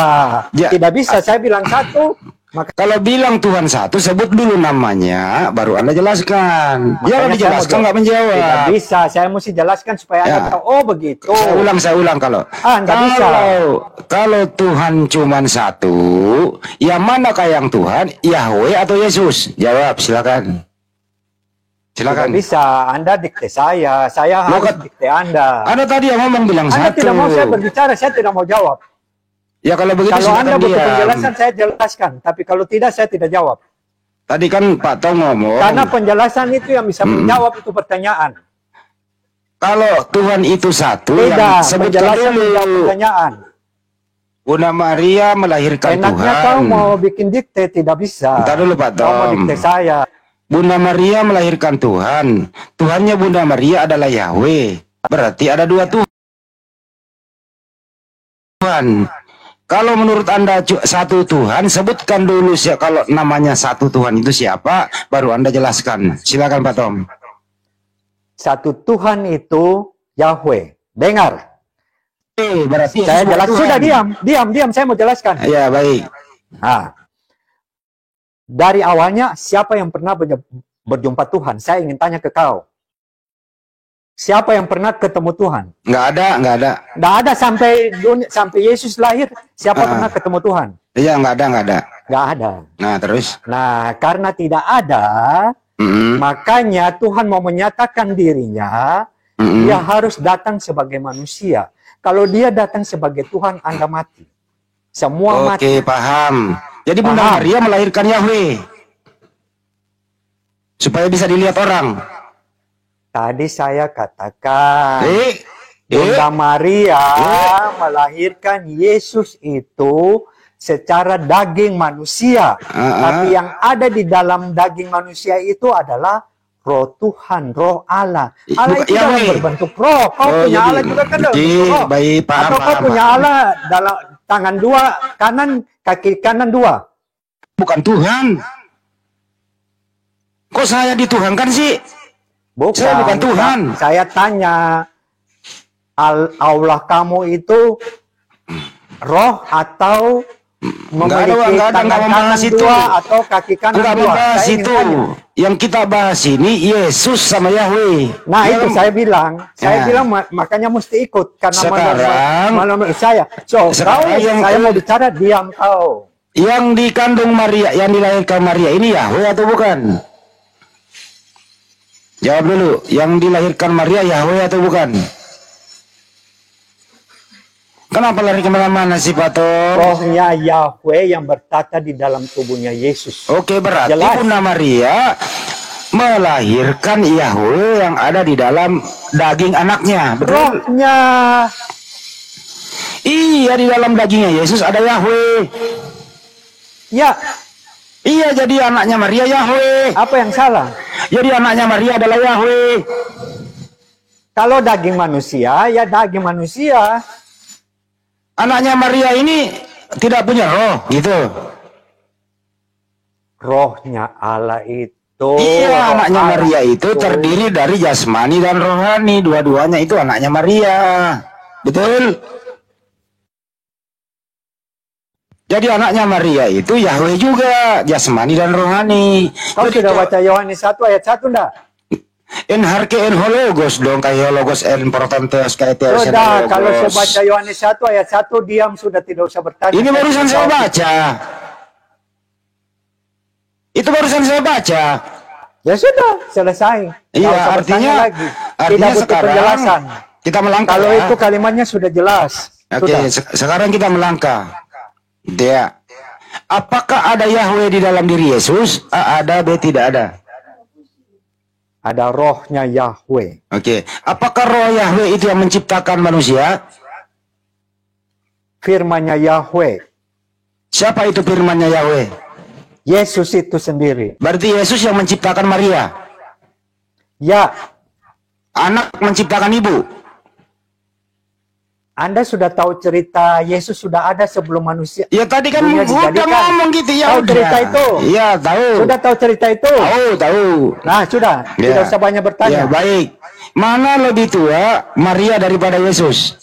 Speaker 1: Ya.
Speaker 2: Tidak bisa. Saya bilang satu. Maka
Speaker 1: Kalau bilang Tuhan satu, sebut dulu namanya, baru Anda jelaskan. Ya
Speaker 2: makanya
Speaker 1: dijelaskan
Speaker 2: saya
Speaker 1: nggak
Speaker 2: mau
Speaker 1: menjawab.
Speaker 2: Tidak bisa. Saya mesti jelaskan supaya
Speaker 1: Ya.
Speaker 2: Anda tahu. Oh begitu.
Speaker 1: Saya ulang kalau.
Speaker 2: Nggak bisa.
Speaker 1: Kalau Tuhan cuma satu, yang manakah yang Tuhan? Yahweh atau Yesus? Jawab, silakan. Silakan.
Speaker 2: Tidak bisa. Anda dikte saya. Saya harus dikte Anda.
Speaker 1: Anda tadi yang ngomong bilang
Speaker 2: Anda
Speaker 1: satu.
Speaker 2: tidak mau saya berbicara. Saya tidak mau jawab.
Speaker 1: Ya kalau begitu
Speaker 2: Kalau
Speaker 1: silakan
Speaker 2: Anda butuh
Speaker 1: diam.
Speaker 2: penjelasan, saya jelaskan. Tapi kalau tidak, saya tidak jawab.
Speaker 1: Tadi kan Pak Tom ngomong.
Speaker 2: Karena penjelasan itu yang bisa menjawab itu pertanyaan.
Speaker 1: Kalau Tuhan itu satu,
Speaker 2: Tidak.
Speaker 1: yang sebutkan
Speaker 2: Penjelasan menjawab
Speaker 1: dulu.
Speaker 2: pertanyaan.
Speaker 1: Bunda Maria melahirkan
Speaker 2: Enaknya
Speaker 1: Tuhan.
Speaker 2: kau mau bikin dikte, tidak bisa.
Speaker 1: Bentar dulu Pak
Speaker 2: Kau mau
Speaker 1: Tom.
Speaker 2: dikte saya.
Speaker 1: Bunda Maria melahirkan Tuhan. Tuhannya Bunda Maria adalah Yahweh. Berarti ada dua Tuhan. Kalau menurut Anda satu Tuhan, sebutkan dulu kalau namanya satu Tuhan itu siapa, baru Anda jelaskan. Silakan Pak Tom.
Speaker 2: Satu Tuhan itu Yahweh. Dengar.
Speaker 1: Berarti
Speaker 2: Saya
Speaker 1: Yesus
Speaker 2: jelas.
Speaker 1: Tuhan.
Speaker 2: Sudah diam. Saya mau jelaskan.
Speaker 1: Ya baik.
Speaker 2: Nah, dari awalnya siapa yang pernah berjumpa Tuhan? Saya ingin tanya ke kau. Siapa yang pernah ketemu Tuhan?
Speaker 1: Nggak ada.
Speaker 2: Nggak ada sampai Yesus lahir. Siapa pernah ketemu Tuhan?
Speaker 1: Iya nggak ada.
Speaker 2: Nggak ada.
Speaker 1: Nah terus.
Speaker 2: Nah, karena tidak ada, makanya Tuhan mau menyatakan dirinya, dia harus datang sebagai manusia. Kalau dia datang sebagai Tuhan, Anda mati. Semua mati.
Speaker 1: Oke, paham. Jadi Bunda Maria melahirkan Yahweh. Supaya bisa dilihat orang.
Speaker 2: Tadi saya katakan,
Speaker 1: Eh,
Speaker 2: Bunda Maria melahirkan Yesus itu secara daging manusia. Tapi yang ada di dalam daging manusia itu adalah roh Tuhan, roh Allah. Allah itu dalam berbentuk roh. Kau punya Allah juga kan dalam bentuk roh.
Speaker 1: Baik, paham,
Speaker 2: Atau kau punya Allah dalam tangan dua, kaki kanan dua.
Speaker 1: Bukan Tuhan. Kok saya dituhankan sih?
Speaker 2: Bukan,
Speaker 1: Saya bukan Tuhan.
Speaker 2: Saya tanya, Allah kamu itu roh atau memiliki tangan kanan dua atau kaki kanan
Speaker 1: Enggak
Speaker 2: dua?
Speaker 1: membahas
Speaker 2: Saya ingin
Speaker 1: itu.
Speaker 2: tanya.
Speaker 1: Yang kita bahas ini Yesus sama Yahweh.
Speaker 2: Nah itu saya bilang, makanya mesti ikut karena menurut saya. So, saya mau bicara, diam kau.
Speaker 1: Yang dikandung Maria, yang dilahirkan Maria ini Yahweh atau bukan? Jawab dulu, yang dilahirkan Maria Yahweh atau bukan? Kenapa lari kemana-mana sih Pak Tom?
Speaker 2: Rohnya Yahweh yang bertata di dalam tubuhnya Yesus.
Speaker 1: Oke, berarti
Speaker 2: Jelas.
Speaker 1: Bunda Maria melahirkan Yahweh yang ada di dalam daging anaknya, betul?
Speaker 2: Rohnya.
Speaker 1: Iya, di dalam dagingnya Yesus ada Yahweh.
Speaker 2: Ya,
Speaker 1: Iya, jadi anaknya Maria Yahweh.
Speaker 2: apa yang salah?
Speaker 1: Jadi anaknya Maria adalah Yahweh.
Speaker 2: Kalau daging manusia, ya daging manusia.
Speaker 1: Anaknya Maria ini tidak punya roh, gitu.
Speaker 2: Rohnya Allah itu.
Speaker 1: Iya,
Speaker 2: roh
Speaker 1: anaknya
Speaker 2: Allah
Speaker 1: Maria itu terdiri dari jasmani dan rohani. Dua-duanya itu anaknya Maria. Betul? Jadi anaknya Maria itu Yahweh juga, jasmani dan rohani.
Speaker 2: Kau
Speaker 1: Jadi
Speaker 2: sudah baca Yohanes 1 ayat 1 enggak?
Speaker 1: en harke en hologos dong, kayak hologos en protanteos kayak teos en
Speaker 2: Sudah, kalau saya
Speaker 1: hologos.
Speaker 2: baca Yohanes 1 ayat 1 diam, sudah tidak usah bertanya.
Speaker 1: Ini barusan saya baca. Itu barusan saya baca.
Speaker 2: Ya sudah, selesai. Nggak
Speaker 1: Iya,
Speaker 2: usah bertanya
Speaker 1: artinya
Speaker 2: lagi. Tidak
Speaker 1: artinya
Speaker 2: butuh
Speaker 1: sekarang
Speaker 2: penjelasan.
Speaker 1: kita melangkah.
Speaker 2: Kalau
Speaker 1: ya.
Speaker 2: itu kalimatnya sudah jelas.
Speaker 1: Oke,
Speaker 2: Sudah.
Speaker 1: sekarang kita melangkah. Dia, apakah ada Yahweh di dalam diri Yesus? A, ada, B, tidak ada.
Speaker 2: Ada rohnya Yahweh.
Speaker 1: Oke, apakah roh Yahweh itu yang menciptakan manusia?
Speaker 2: Firman-Nya Yahweh.
Speaker 1: Siapa itu firman-Nya Yahweh?
Speaker 2: Yesus itu sendiri.
Speaker 1: Berarti Yesus yang menciptakan Maria.
Speaker 2: Ya,
Speaker 1: Anak menciptakan ibu.
Speaker 2: Anda sudah tahu cerita Yesus sudah ada sebelum manusia.
Speaker 1: Ya tadi kan
Speaker 2: Dunia
Speaker 1: udah
Speaker 2: dijadikan.
Speaker 1: ngomong gitu ya.
Speaker 2: Tahu
Speaker 1: udah.
Speaker 2: cerita itu?
Speaker 1: Iya, tahu.
Speaker 2: Sudah tahu cerita itu?
Speaker 1: Tahu.
Speaker 2: Nah, sudah.
Speaker 1: Ya.
Speaker 2: Tidak usah banyak bertanya.
Speaker 1: Ya, baik. Mana lebih tua Maria daripada Yesus?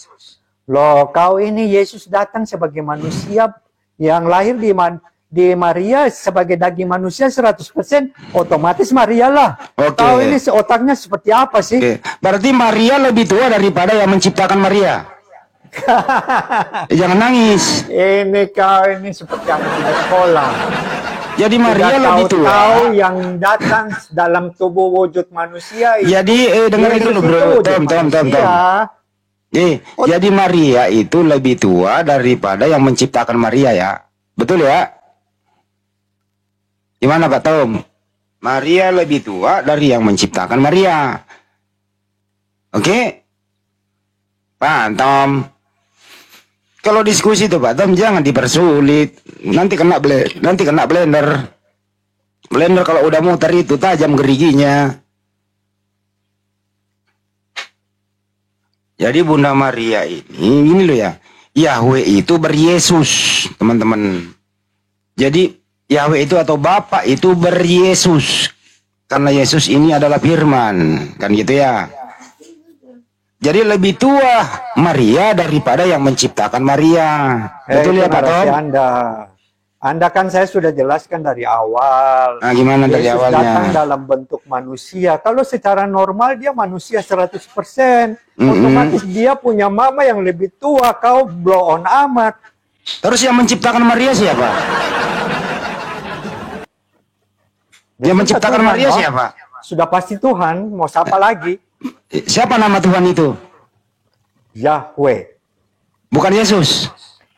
Speaker 2: Loh, kau ini Yesus datang sebagai manusia yang lahir di Maria sebagai daging manusia 100%, otomatis Maria lah.
Speaker 1: Oke.
Speaker 2: Kau ini otaknya seperti apa sih?
Speaker 1: Oke, berarti Maria lebih tua daripada yang menciptakan Maria. Jangan nangis.
Speaker 2: Ini kau ini seperti anak di sekolah.
Speaker 1: Jadi Maria
Speaker 2: Sudah
Speaker 1: lebih tua.
Speaker 2: tahu yang datang dalam tubuh wujud manusia.
Speaker 1: Jadi dengerin
Speaker 2: Yesus
Speaker 1: dulu
Speaker 2: itu
Speaker 1: bro,
Speaker 2: wujud
Speaker 1: Tom.
Speaker 2: manusia.
Speaker 1: Jadi Maria itu lebih tua daripada yang menciptakan Maria ya, betul ya? Gimana Pak Tom? Maria lebih tua dari yang menciptakan Maria. Oke? Pak Tom. Kalau diskusi tuh Pak Tom jangan dipersulit. Nanti kena blender. Blender kalau udah muter itu tajam geriginya. Jadi Bunda Maria ini loh ya. Yahweh itu beryesus, teman-teman. Jadi Yahweh itu atau Bapa itu beryesus. Karena Yesus ini adalah firman, kan gitu ya. Jadi lebih tua Maria daripada yang menciptakan Maria. Betul ya Pak Tom?
Speaker 2: Anda kan saya sudah jelaskan dari awal.
Speaker 1: Nah, gimana dari
Speaker 2: Yesus
Speaker 1: awalnya?
Speaker 2: datang dalam bentuk manusia. Kalau secara normal dia manusia 100%. Otomatis dia punya mama yang lebih tua. Kau blow on amat.
Speaker 1: Terus yang menciptakan Maria siapa? Yang menciptakan
Speaker 2: Tuhan,
Speaker 1: Maria
Speaker 2: toh.
Speaker 1: siapa?
Speaker 2: Sudah pasti Tuhan. Mau siapa lagi?
Speaker 1: Siapa nama Tuhan itu?
Speaker 2: Yahweh.
Speaker 1: Bukan Yesus.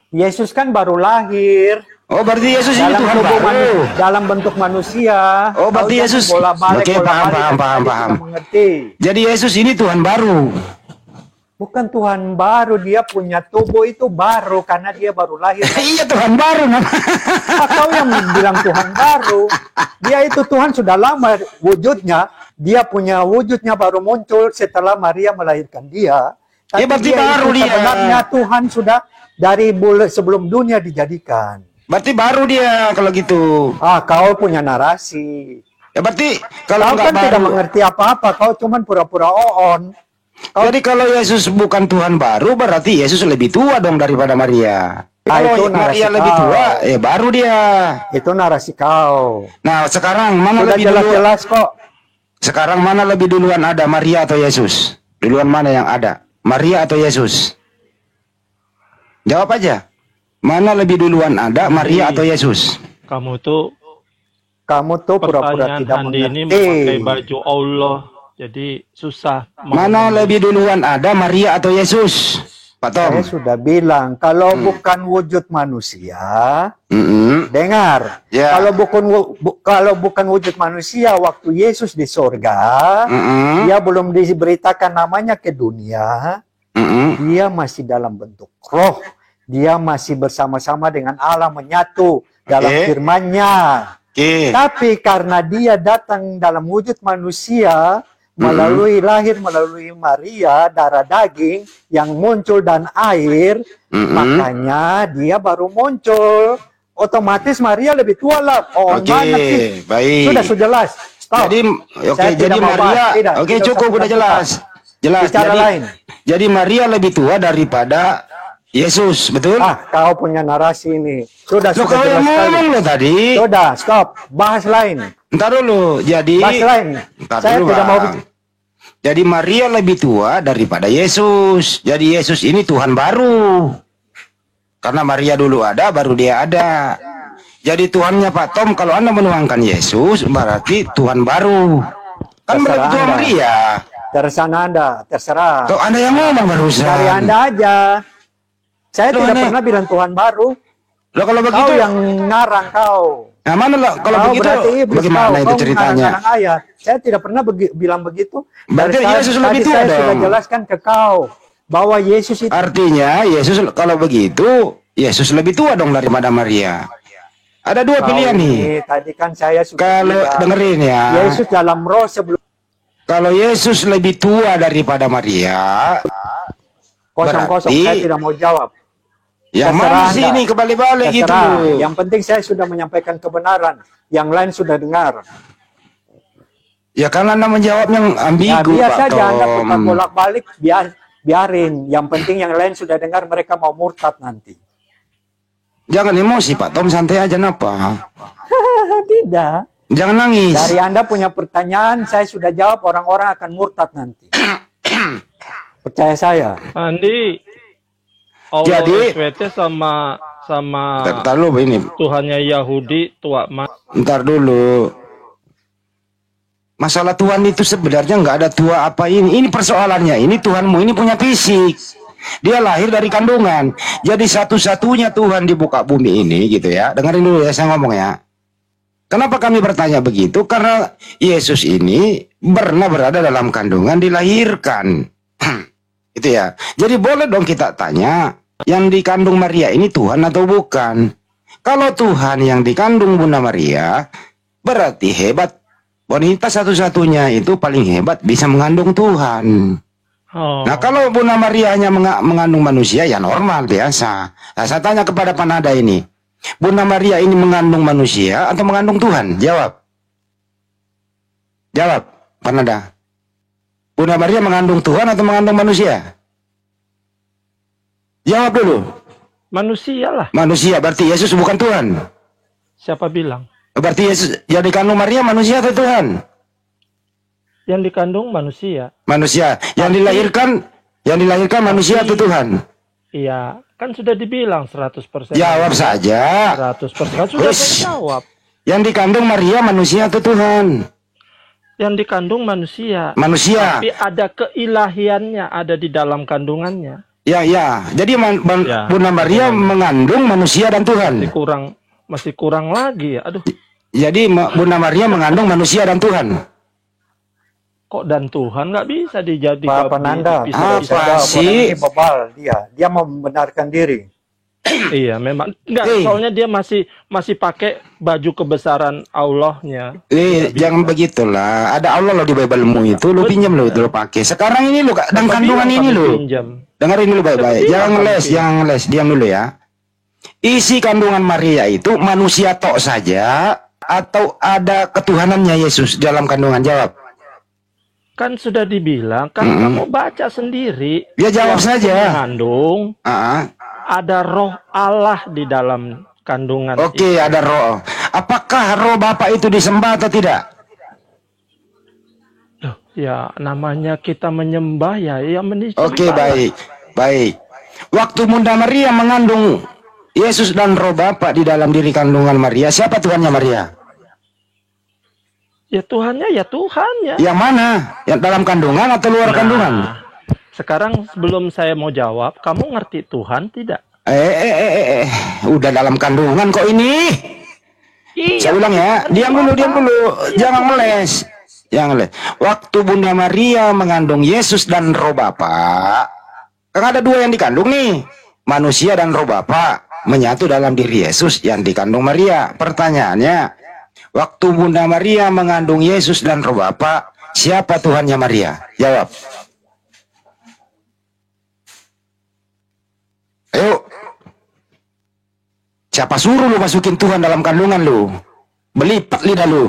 Speaker 2: Yesus kan baru lahir.
Speaker 1: Oh, berarti Yesus ini
Speaker 2: Dalam
Speaker 1: Tuhan
Speaker 2: tubuh
Speaker 1: baru.
Speaker 2: dalam bentuk manusia.
Speaker 1: Oh, berarti
Speaker 2: Kau
Speaker 1: Yesus.
Speaker 2: jangan bolak-balik,
Speaker 1: Oke, paham,
Speaker 2: bolak-balik,
Speaker 1: paham.
Speaker 2: tidak mengerti.
Speaker 1: Jadi Yesus ini Tuhan baru.
Speaker 2: Bukan Tuhan baru, dia punya tubuh itu baru karena dia baru lahir.
Speaker 1: Iya, Tuhan baru nama.
Speaker 2: Kau yang bilang Tuhan baru, dia itu Tuhan sudah lama wujudnya, dia punya wujudnya baru muncul setelah Maria melahirkan dia. Tapi
Speaker 1: berarti
Speaker 2: dia
Speaker 1: baru
Speaker 2: itu
Speaker 1: dia.
Speaker 2: sebenarnya Tuhan sudah dari sebelum dunia dijadikan.
Speaker 1: Berarti baru dia kalau gitu.
Speaker 2: Kau punya narasi.
Speaker 1: Ya berarti
Speaker 2: Kau
Speaker 1: kalau nggak
Speaker 2: kan tidak
Speaker 1: baru.
Speaker 2: mengerti apa-apa, kau cuman pura-pura on.
Speaker 1: Jadi kalau Yesus bukan Tuhan baru, berarti Yesus lebih tua dong daripada Maria. Kalau
Speaker 2: itu narasi
Speaker 1: Maria lebih
Speaker 2: kau.
Speaker 1: tua, baru dia.
Speaker 2: Itu narasi kau.
Speaker 1: Nah, sekarang mana
Speaker 2: Sudah
Speaker 1: lebih duluan?
Speaker 2: jelas-jelas kok.
Speaker 1: Sekarang mana lebih duluan ada, Maria atau Yesus? Duluan mana yang ada? Maria atau Yesus? Jawab aja. Mana lebih duluan ada, Maria atau Yesus?
Speaker 5: Kamu tuh
Speaker 2: Pura-pura
Speaker 5: pertanyaan
Speaker 2: tidak
Speaker 5: Andi ini
Speaker 2: mengerti.
Speaker 5: memakai baju Allah, jadi susah.
Speaker 1: Mana lebih duluan ada, Maria atau Yesus? Pak Tom.
Speaker 2: Saya sudah bilang, kalau bukan wujud manusia, dengar.
Speaker 1: Ya.
Speaker 2: Kalau bukan wujud manusia, waktu Yesus di sorga, dia belum diberitakan namanya ke dunia, dia masih dalam bentuk roh. Dia masih bersama-sama dengan Allah menyatu. dalam firman-Nya. Tapi karena dia datang dalam wujud manusia, lahir melalui Maria, darah daging yang muncul dan air, makanya dia baru muncul. Otomatis Maria lebih tua lah. Oh, mana sih?
Speaker 1: Baik.
Speaker 2: Sudah jelas. Stop.
Speaker 1: Jadi Maria, cukup udah jelas. Jelas. Jadi Maria lebih tua daripada Yesus, betul?
Speaker 2: Kau punya narasi ini. Sudah
Speaker 1: kau
Speaker 2: jelas
Speaker 1: yang ngomong
Speaker 2: sekali.
Speaker 1: lo tadi.
Speaker 2: Sudah, stop. Bahas lain.
Speaker 1: Ntar dulu.
Speaker 2: Bahas lain. Saya tidak mau.
Speaker 1: Jadi Maria lebih tua daripada Yesus. Jadi Yesus ini Tuhan baru. Karena Maria dulu ada, baru dia ada. Jadi Tuhannya Pak Tom, kalau Anda menuangkan Yesus, berarti Tuhan baru. Kan berarti Tuhan Maria.
Speaker 2: Terserah.
Speaker 1: Tuh, Anda yang ngomong barusan.
Speaker 2: Dari Anda aja. Saya tidak pernah bilang Tuhan baru.
Speaker 1: Loh, kalau begitu,
Speaker 2: kau yang ngarang kau.
Speaker 1: Nah, mana lah kalau begitu? Bagaimana itu ceritanya?
Speaker 2: Ayat. Saya tidak pernah bilang begitu.
Speaker 1: Berarti Yesus lebih tua
Speaker 2: saya
Speaker 1: dong.
Speaker 2: sudah jelaskan ke kau bahwa Yesus itu.
Speaker 1: Artinya Yesus kalau begitu Yesus lebih tua dong daripada Maria. Ada dua pilihan nih.
Speaker 2: Tadi kan saya sudah
Speaker 1: kalau dengerin ya.
Speaker 2: Yesus dalam roh sebelum.
Speaker 1: Kalau Yesus lebih tua daripada Maria,
Speaker 2: kosong. Saya tidak mau jawab.
Speaker 1: Yang mana sih ini kebalik-balik gitu.
Speaker 2: Yang penting saya sudah menyampaikan kebenaran. Yang lain sudah dengar.
Speaker 1: Ya karena Anda menjawab yang ambigu,
Speaker 2: biar
Speaker 1: Pak
Speaker 2: saja
Speaker 1: Tom.
Speaker 2: Anda putar bolak-balik, biarin. Yang penting yang lain sudah dengar, mereka mau murtad nanti.
Speaker 1: Jangan emosi Pak Tom, santai aja napa.
Speaker 2: Tidak.
Speaker 1: Jangan nangis.
Speaker 2: Dari Anda punya pertanyaan, saya sudah jawab, orang-orang akan murtad nanti. Percaya saya.
Speaker 5: Andi, Allah
Speaker 1: jadi
Speaker 5: SWT sama
Speaker 1: ntar dulu ini.
Speaker 5: Tuhannya Yahudi tua mas.
Speaker 1: Ntar dulu. Masalah Tuhan itu sebenarnya nggak ada tua apa ini. Ini persoalannya. Ini Tuhanmu ini punya fisik. Dia lahir dari kandungan. Jadi satu-satunya Tuhan di muka bumi ini gitu ya. Dengerin dulu ya saya ngomong ya. Kenapa kami bertanya begitu? Karena Yesus ini pernah berada dalam kandungan dilahirkan. Itu ya. Jadi boleh dong kita tanya, yang dikandung Maria ini Tuhan atau bukan? Kalau Tuhan yang dikandung Bunda Maria, berarti hebat. Wanita satu-satunya itu paling hebat bisa mengandung Tuhan. Nah kalau Bunda Maria hanya mengandung manusia, ya normal, biasa. Nah, saya tanya kepada Panada ini, Bunda Maria ini mengandung manusia atau mengandung Tuhan? Jawab. Jawab, Panada. Bunda Maria mengandung Tuhan atau mengandung manusia? Jawab dulu.
Speaker 5: Manusia lah.
Speaker 1: Manusia, berarti Yesus bukan Tuhan.
Speaker 5: Siapa bilang?
Speaker 1: Berarti Yesus yang dikandung Maria manusia atau Tuhan?
Speaker 5: Yang dikandung manusia.
Speaker 1: Manusia. Yang dilahirkan manusia atau Tuhan?
Speaker 5: Iya, kan sudah dibilang 100%.
Speaker 1: Jawab saja.
Speaker 5: 100%. Kan sudah jawab.
Speaker 1: Yang dikandung Maria manusia atau Tuhan?
Speaker 5: Yang dikandung manusia.
Speaker 1: Manusia.
Speaker 5: Tapi ada keilahiannya, ada di dalam kandungannya.
Speaker 1: Ya. Jadi Bunda Maria mengandung manusia dan Tuhan.
Speaker 5: Masih kurang lagi ya. Aduh.
Speaker 1: Jadi Bunda Maria mengandung manusia dan Tuhan.
Speaker 5: Kok dan Tuhan nggak bisa dijadikan?
Speaker 2: Pak Nanda,
Speaker 1: apa sih?
Speaker 2: Dia mau membenarkan diri.
Speaker 5: Iya, memang enggak. Soalnya dia masih pakai baju kebesaran Allahnya.
Speaker 1: Jangan begitulah. Ada Allah lo di Bible-mu itu, lo pinjam lo itu lo pakai. Sekarang ini lo dan kandungan ini lo. Dengerin dulu baik-baik. Jangan les, diam dulu ya. Isi kandungan Maria itu manusia tok saja atau ada ketuhanannya Yesus dalam kandungan? Jawab.
Speaker 5: Kan sudah dibilang, kan kamu baca sendiri.
Speaker 1: Ya jawab saja.
Speaker 5: Mengandung. Ada roh Allah di dalam kandungan.
Speaker 1: Oke, ada roh. Apakah roh Bapa itu disembah atau tidak?
Speaker 5: Ya, namanya kita menyembah ya menyembah.
Speaker 1: Oke, baik. Waktu Bunda Maria mengandung Yesus dan roh Bapa di dalam diri kandungan Maria, siapa Tuhannya Maria?
Speaker 5: Ya Tuhannya.
Speaker 1: Yang mana? Yang dalam kandungan atau luar kandungan?
Speaker 5: Sekarang sebelum saya mau jawab, kamu ngerti Tuhan tidak?
Speaker 1: Udah dalam kandungan kok ini. Iya. Saya ulang ya, diam dulu. Jangan ngeles. Waktu Bunda Maria mengandung Yesus dan roh Bapa, kan ada dua yang dikandung nih, manusia dan roh Bapa. menyatu dalam diri Yesus yang dikandung Maria. Pertanyaannya, waktu Bunda Maria mengandung Yesus dan Roh Bapa, siapa Tuhannya Maria? Jawab. Ayo. Siapa suruh lu masukin Tuhan dalam kandungan lu? Belipat lidah lu.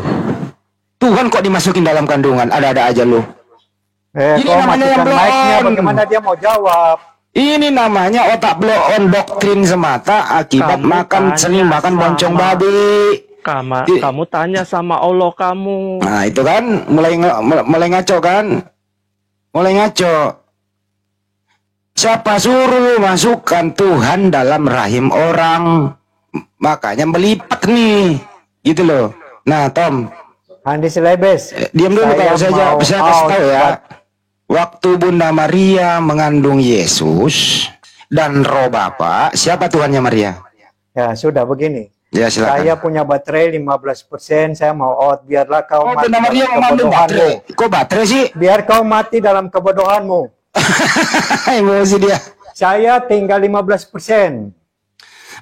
Speaker 1: Tuhan kok dimasukin dalam kandungan? Ada-ada aja lu. Ini
Speaker 2: kau
Speaker 1: namanya yang
Speaker 2: matikan mic-nya,
Speaker 1: blow on.
Speaker 2: bagaimana dia mau jawab?
Speaker 1: Ini namanya otak blow on, doktrin semata akibat sering makan boncong babi.
Speaker 5: Kamu tanya sama Allah kamu.
Speaker 1: Nah itu kan mulai ngaco kan? Mulai ngaco. Siapa suruh masukkan Tuhan dalam rahim orang? Makanya melipat nih, gitu loh. Nah Tom,
Speaker 2: Andi Selebes,
Speaker 1: diam dulu kalau saya kasih tahu ya. Waktu Bunda Maria mengandung Yesus dan Roh Bapa, siapa Tuhannya Maria?
Speaker 2: Ya sudah begini.
Speaker 1: Ya silakan.
Speaker 2: Saya punya baterai 15%, saya mau out. Biarlah kau mati
Speaker 1: Bunda Maria
Speaker 2: dalam
Speaker 1: mengandung baterai.
Speaker 2: kebodohanmu.
Speaker 1: Kok baterai sih?
Speaker 2: Biar kau mati dalam kebodohanmu.
Speaker 1: Emosi dia.
Speaker 2: Saya tinggal 15%.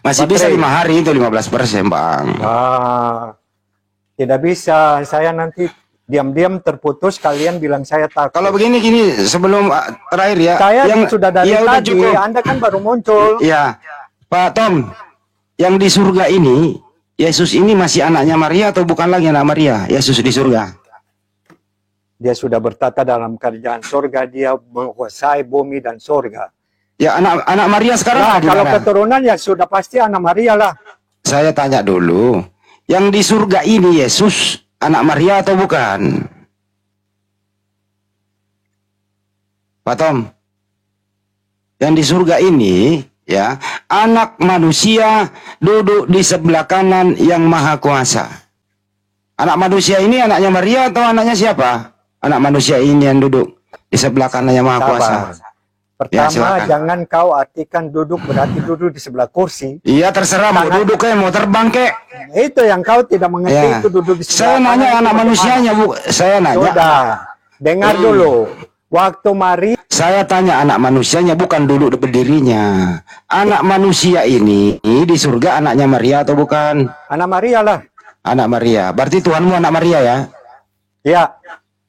Speaker 1: Masih
Speaker 2: Baterai.
Speaker 1: bisa 5 hari itu 15%, Bang.
Speaker 2: Tidak bisa. Saya nanti diam-diam terputus. Kalian bilang saya takut.
Speaker 1: Kalau begini gini sebelum terakhir ya.
Speaker 2: Saya sudah dari
Speaker 1: udah
Speaker 2: tadi.
Speaker 1: cukup.
Speaker 2: Anda kan baru muncul.
Speaker 1: Iya, Pak Tom. Yang di surga ini, Yesus ini masih anaknya Maria atau bukan lagi anak Maria? Yesus di surga.
Speaker 2: Dia sudah bertata dalam kerajaan surga. Dia menguasai bumi dan surga.
Speaker 1: Ya anak Maria sekarang.
Speaker 2: Nah,
Speaker 1: di
Speaker 2: kalau
Speaker 1: mana?
Speaker 2: keturunan ya sudah pasti anak Maria lah.
Speaker 1: Saya tanya dulu, yang di surga ini Yesus anak Maria atau bukan? Pak Tom, yang di surga ini ya anak manusia duduk di sebelah kanan yang maha kuasa. Anak manusia ini anaknya Maria atau anaknya siapa? Anak manusia ini yang duduk di sebelah kanan yang maha kuasa.
Speaker 2: Pertama,
Speaker 1: Ya,
Speaker 2: jangan kau artikan duduk berarti duduk di sebelah kursi.
Speaker 1: Iya terserah mau duduk kayak mau terbang kek.
Speaker 2: Itu yang kau tidak mengerti
Speaker 1: Ya.
Speaker 2: itu duduk di
Speaker 1: Saya
Speaker 2: sebelah
Speaker 1: nanya
Speaker 2: kanan
Speaker 1: anak
Speaker 2: itu
Speaker 1: manusianya bu. Saya nanya.
Speaker 2: Sudah, dengar dulu. Waktu Maria,
Speaker 1: Saya tanya anak manusianya bukan duduk berdirinya. Anak manusia ini di surga anaknya Maria atau bukan?
Speaker 2: anak Maria lah.
Speaker 1: Anak Maria. Berarti Tuhanmu anak Maria ya?
Speaker 2: Ya,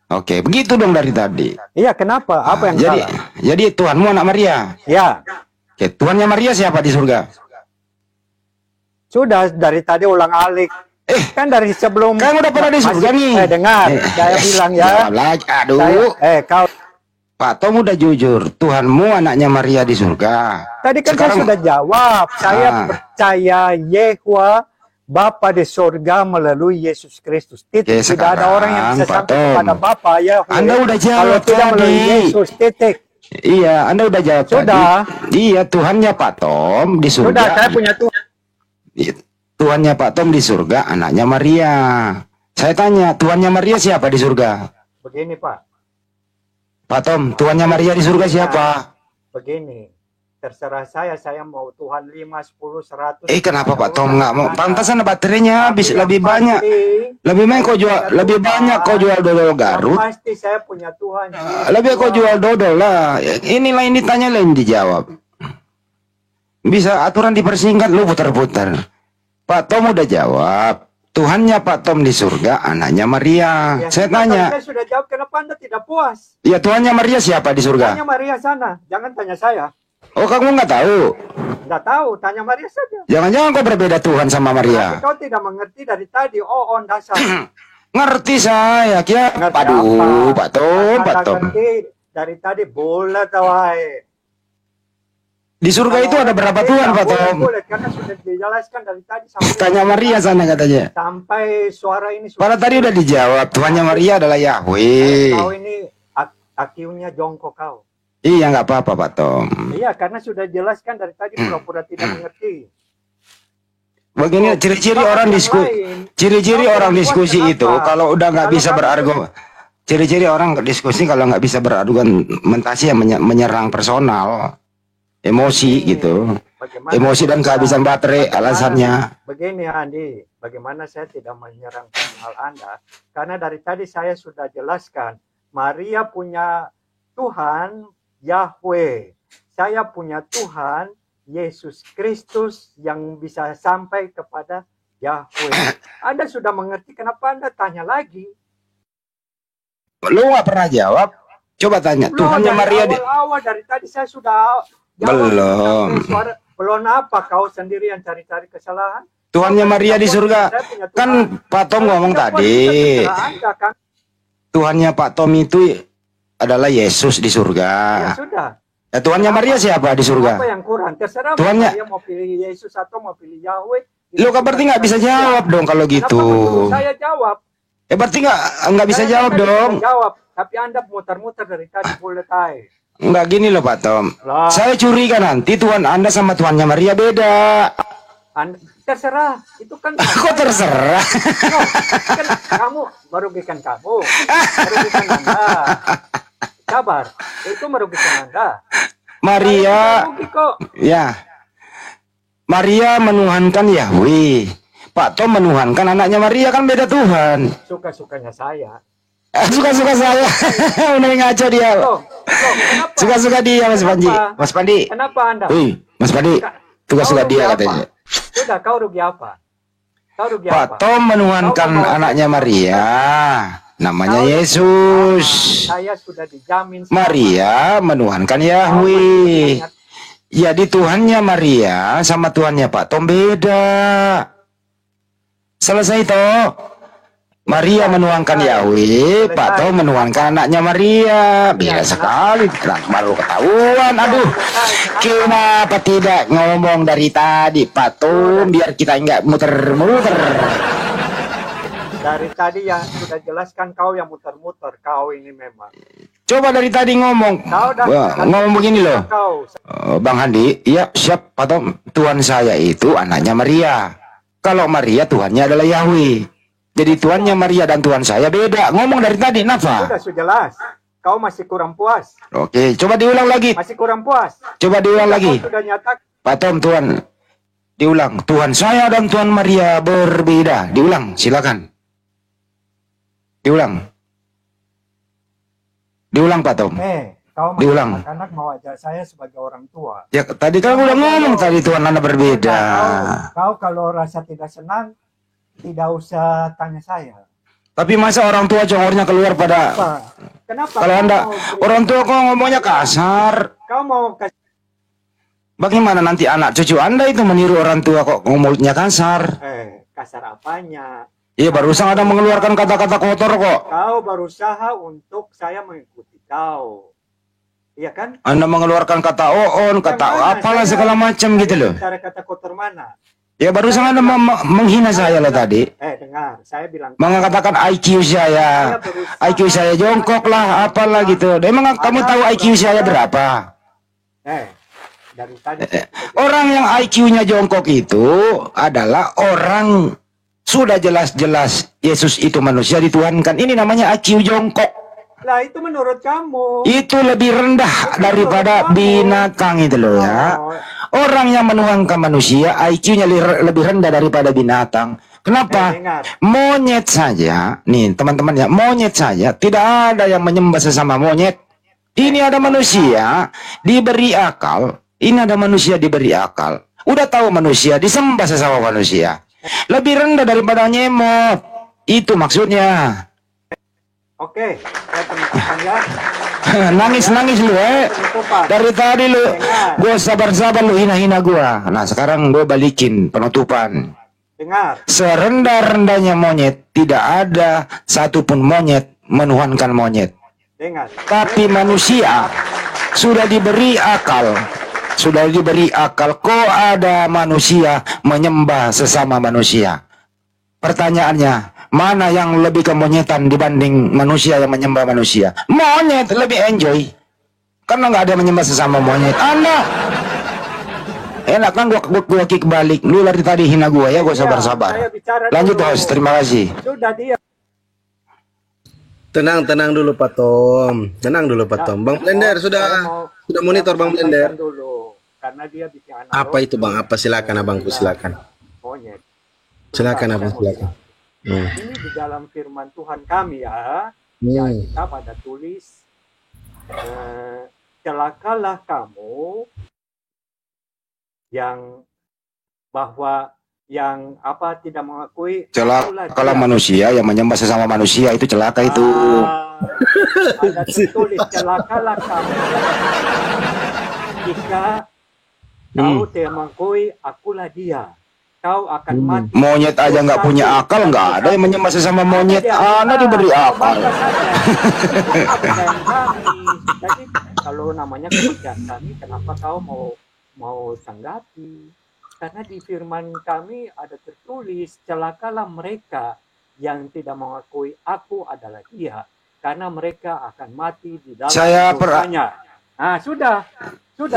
Speaker 1: Oke, begitu dong dari tadi.
Speaker 2: iya kenapa? Apa yang salah?
Speaker 1: Jadi Tuhanmu anak Maria.
Speaker 2: Ya,
Speaker 1: Oke, Tuhannya Maria siapa di surga?
Speaker 2: sudah dari tadi ulang alik. Kan dari sebelum
Speaker 1: Kan udah pernah di surga nih.
Speaker 2: dengar, saya bilang ya.
Speaker 1: Jawab lagi. Aduh.
Speaker 2: Kau
Speaker 1: Pak Tom udah jujur. Tuhanmu anaknya Maria di surga.
Speaker 2: tadi kan
Speaker 1: Sekarang-
Speaker 2: saya sudah jawab. Saya percaya Yehwa Bapa di surga melalui Yesus Kristus. Titik.
Speaker 1: Oke,
Speaker 2: Tidak ada orang yang bisa
Speaker 1: sekarang, Pak
Speaker 2: sampai
Speaker 1: Tom.
Speaker 2: kepada Bapa Yahweh.
Speaker 1: Anda udah
Speaker 2: kalau
Speaker 1: jawab
Speaker 2: tidak melalui
Speaker 1: tadi.
Speaker 2: Yesus. Titik.
Speaker 1: Iya, Anda udah jawab
Speaker 2: Sudah.
Speaker 1: tadi. Iya, Tuhannya Pak Tom di surga.
Speaker 2: Sudah, saya punya Tuhan.
Speaker 1: Tuhannya Pak Tom di surga, anaknya Maria. Saya tanya, Tuhannya Maria siapa di surga?
Speaker 2: Begini Pak.
Speaker 1: Pak Tom, Tuhannya Maria di surga siapa?
Speaker 2: Begini. Terserah saya mau Tuhan 5, 10, 100.
Speaker 1: Kenapa Pak Tom nggak mau? Pantasan baterainya habis lebih banyak. Lebih banyak kau jual, lebih banyak kau jual dodol Garut.
Speaker 2: Pasti saya punya Tuhan.
Speaker 1: Lebih kau jual dodol lah. Inilah yang ditanya lain dijawab. Bisa aturan dipersingkat lu putar-putar. Pak Tom udah jawab. Tuhannya Pak Tom di surga, anaknya Maria.
Speaker 2: Ya,
Speaker 1: Saya
Speaker 2: sudah,
Speaker 1: tanya.
Speaker 2: Saya sudah jawab, kenapa Anda tidak puas?
Speaker 1: Ya Tuhannya Maria siapa di surga?
Speaker 2: Tanya Maria sana, jangan tanya saya.
Speaker 1: Oh kamu nggak tahu?
Speaker 2: Nggak tahu, tanya Maria saja.
Speaker 1: Jangan-jangan kau berbeda Tuhan sama
Speaker 2: Tapi
Speaker 1: Maria?
Speaker 2: kau tidak mengerti dari tadi, on dasar.
Speaker 1: Ngerti saya, kira.
Speaker 2: Ngerti
Speaker 1: Aduh,
Speaker 2: apa?
Speaker 1: Pak Tom,
Speaker 2: Anda
Speaker 1: Pak Tom.
Speaker 2: ngerti dari tadi bola tawai.
Speaker 1: Di surga itu ada berapa Tuhan, Pak Tom?
Speaker 2: Boleh, karena sudah dijelaskan dari tadi sampai
Speaker 1: Tanya Maria sana katanya.
Speaker 2: sampai suara ini.
Speaker 1: Padahal tadi udah dijawab. Tuhannya Maria adalah Yahweh.
Speaker 2: Kau ini akiunya jongkok kau.
Speaker 1: Iya nggak apa-apa Pak Tom.
Speaker 2: Iya, karena sudah jelaskan dari tadi pura-pura tidak mengerti.
Speaker 1: Begini ciri-ciri orang diskusi. Ciri-ciri orang diskusi itu kalau udah nggak bisa berargumen. Ciri-ciri orang diskusi kalau nggak bisa berargumentasi yang menyerang personal, emosi gitu. Emosi dan kehabisan baterai alasannya.
Speaker 2: Begini Andi, bagaimana saya tidak menyerang hal Anda? Karena dari tadi saya sudah jelaskan, Maria punya Tuhan Yahweh. Saya punya Tuhan Yesus Kristus yang bisa sampai kepada Yahweh. Anda sudah mengerti, kenapa Anda tanya lagi?
Speaker 1: Lu nggak pernah jawab. Coba tanya, Tuhannya Maria
Speaker 2: awal dari tadi saya sudah jawab. Belum apa kau sendiri yang cari-cari kesalahan?
Speaker 1: Tuhannya Maria di surga. Kan Pak Tom ngomong tadi. Tuhannya Pak Tom itu adalah Yesus di surga.
Speaker 2: Ya sudah.
Speaker 1: Ya, Tuhannya Maria siapa di surga?
Speaker 2: Apa yang kurang? Terserah
Speaker 1: Tuhannya
Speaker 2: Maria mau pilih Yesus atau mau pilih Yahweh.
Speaker 1: Lu kan berarti nggak bisa jawab dong kalau gitu.
Speaker 2: Saya jawab.
Speaker 1: Ya berarti nggak bisa jawab dong.
Speaker 2: Jawab, tapi Anda muter-muter dari tadi mulai.
Speaker 1: Nggak gini loh Pak Tom. Saya curiga nanti Tuhan Anda sama Tuhannya Maria beda.
Speaker 2: Terserah, itu kan.
Speaker 1: Kok terserah?
Speaker 2: Kan kamu merugikan kamu, merugikan Anda. Sabar, itu merugikan Anda.
Speaker 1: Maria, ya. Maria menuhankan Yahweh. Pak Tom menuhankan anaknya Maria, kan beda Tuhan.
Speaker 2: Suka-sukanya saya.
Speaker 1: Suka-suka saya. Udah ngaco dia. Suka-suka dia Mas Pandi. Mas Pandi.
Speaker 2: Kenapa Anda?
Speaker 1: Mas Pandi. Suka-suka dia katanya.
Speaker 2: Sudah, kau rugi apa?
Speaker 1: Pak Tom menuhankan anaknya Maria. Namanya Yesus.
Speaker 2: Saya sudah dijamin.
Speaker 1: Maria menuhankan Yahweh. Jadi Tuhannya Maria sama Tuhannya Pak Tom beda. Selesai toh. Maria menuhankan Yahweh, Pak Tom menuhankan anaknya Maria. Beda sekali, baru ketahuan. Aduh, kenapa tidak ngomong dari tadi Pak Tom, biar kita nggak muter-muter.
Speaker 2: Dari tadi yang sudah jelaskan, kau yang muter-muter, kau ini memang.
Speaker 1: Coba dari tadi ngomong. Ngomong begini loh. Bang Handi, iya siap Pak Tom. Tuhan saya itu anaknya Maria. Kalau Maria Tuhannya adalah Yahweh. Jadi Tuhannya Maria dan Tuhan saya beda. Ngomong dari tadi, kenapa?
Speaker 2: Sudah jelas. Kau masih kurang puas.
Speaker 1: Oke, coba diulang lagi.
Speaker 2: Masih kurang puas.
Speaker 1: Coba diulang lagi.
Speaker 2: Sudah nyata.
Speaker 1: Pak Tom, Tuhan. Diulang. Tuhan saya dan Tuhan Maria berbeda. Diulang, silakan. Diulang. Diulang Pak Tom.
Speaker 2: Kau
Speaker 1: diulang.
Speaker 2: Anak mau ajak saya sebagai orang tua.
Speaker 1: Ya tadi kan udah ngomong tadi Tuhan Anda berbeda.
Speaker 2: Kau kalau rasa tidak senang, tidak usah tanya saya.
Speaker 1: Tapi masa orang tua congornya keluar pada...
Speaker 2: Kenapa?
Speaker 1: Kalau Anda, orang tua kok ngomongnya kasar.
Speaker 2: Kau mau kasih...
Speaker 1: Bagaimana nanti anak cucu Anda itu meniru orang tua kok ngomongnya kasar?
Speaker 2: Kasar apanya?
Speaker 1: Iya, barusan ada mengeluarkan kata-kata kotor kok.
Speaker 2: Kau berusaha untuk saya mengikuti kau. Iya kan?
Speaker 1: Anda mengeluarkan kata oon, kata apalah segala macam gitu loh.
Speaker 2: Cara kata kotor mana?
Speaker 1: Ya barusan Anda menghina saya loh tadi.
Speaker 2: Dengar, saya bilang.
Speaker 1: Mengatakan IQ saya jongkok lah, apalah gitu. Emang kamu tahu IQ saya berapa?
Speaker 2: Dari tadi.
Speaker 1: Orang yang IQ-nya jongkok itu adalah orang sudah jelas-jelas Yesus itu manusia dituhankan. Ini namanya IQ jongkok.
Speaker 2: Lah itu menurut kamu.
Speaker 1: Itu lebih rendah daripada binatang itu loh ya. Orang yang menuhankan manusia IQ-nya lebih rendah daripada binatang. Kenapa? Monyet saja, nih teman-teman ya, monyet saja tidak ada yang menyembah sesama monyet. Ini ada manusia diberi akal. Ini ada manusia diberi akal. Udah tahu manusia disembah sesama manusia. Lebih rendah daripada nyemot. Itu maksudnya.
Speaker 2: Oke, saya penutupan ya.
Speaker 1: Nangis lu dari tadi lu gue sabar-sabar lu hina-hina gua. Nah sekarang gue balikin penutupan.
Speaker 2: Dengar.
Speaker 1: Serendah-rendahnya monyet, tidak ada satupun monyet menuhankan monyet.
Speaker 2: Dengar.
Speaker 1: Tapi manusia sudah diberi akal. Kok ada manusia menyembah sesama manusia? Pertanyaannya, mana yang lebih kemonyetan dibanding manusia yang menyembah manusia? Monyet lebih enjoy. Karena nggak ada yang menyembah sesama monyet. Anda enak kan gua kick balik. Lu dari tadi hina gua ya, gua sabar-sabar. Lanjut host, terima kasih.
Speaker 2: Sudah dia.
Speaker 6: Tenang dulu Pak Tom. Bang Blender sudah monitor Bang Blender.
Speaker 2: Karena dia bikin
Speaker 6: apa itu Bang? Apa silakan abangku silakan.
Speaker 2: Monyet.
Speaker 6: Silakan abang silakan.
Speaker 2: Ini di dalam firman Tuhan kami ya. Yang kita pada tulis celakalah kamu yang bahwa yang apa tidak mengakui
Speaker 1: Celakalah manusia yang menyembah sesama manusia, itu celaka itu.
Speaker 2: Ada tertulis celakalah kamu jika kau tidak mengakui akulah dia, kau akan mati.
Speaker 1: Monyet aja nggak punya akal, nggak ada yang menyembah sesama monyet. Anda diberi akal.
Speaker 2: Jadi kalau namanya kepercayaan kami, kenapa kau mau tanggapi? Karena di firman kami ada tertulis, celakalah mereka yang tidak mengakui aku adalah dia, karena mereka akan mati di dalam dosanya. Nah, sudah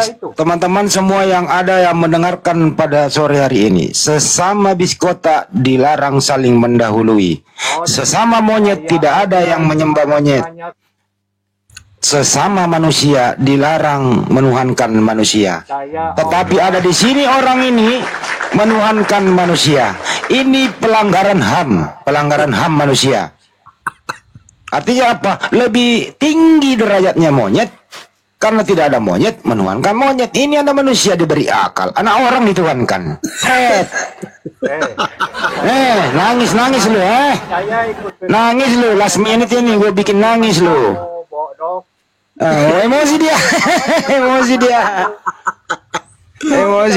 Speaker 2: itu.
Speaker 1: Teman-teman semua yang ada yang mendengarkan pada sore hari ini, sesama biskota dilarang saling mendahului. Sesama monyet tidak ada yang menyembah monyet. Sesama manusia dilarang menuhankan manusia. Tetapi ada di sini orang ini menuhankan manusia. Ini pelanggaran HAM manusia. Artinya apa? Lebih tinggi derajatnya monyet, karena tidak ada monyet menuhankan monyet. Ini ada manusia diberi akal, anak orang dituhankan. Nangis lu, nangis lu, last minute ini gue bikin nangis lu. Emosi dia. Emosi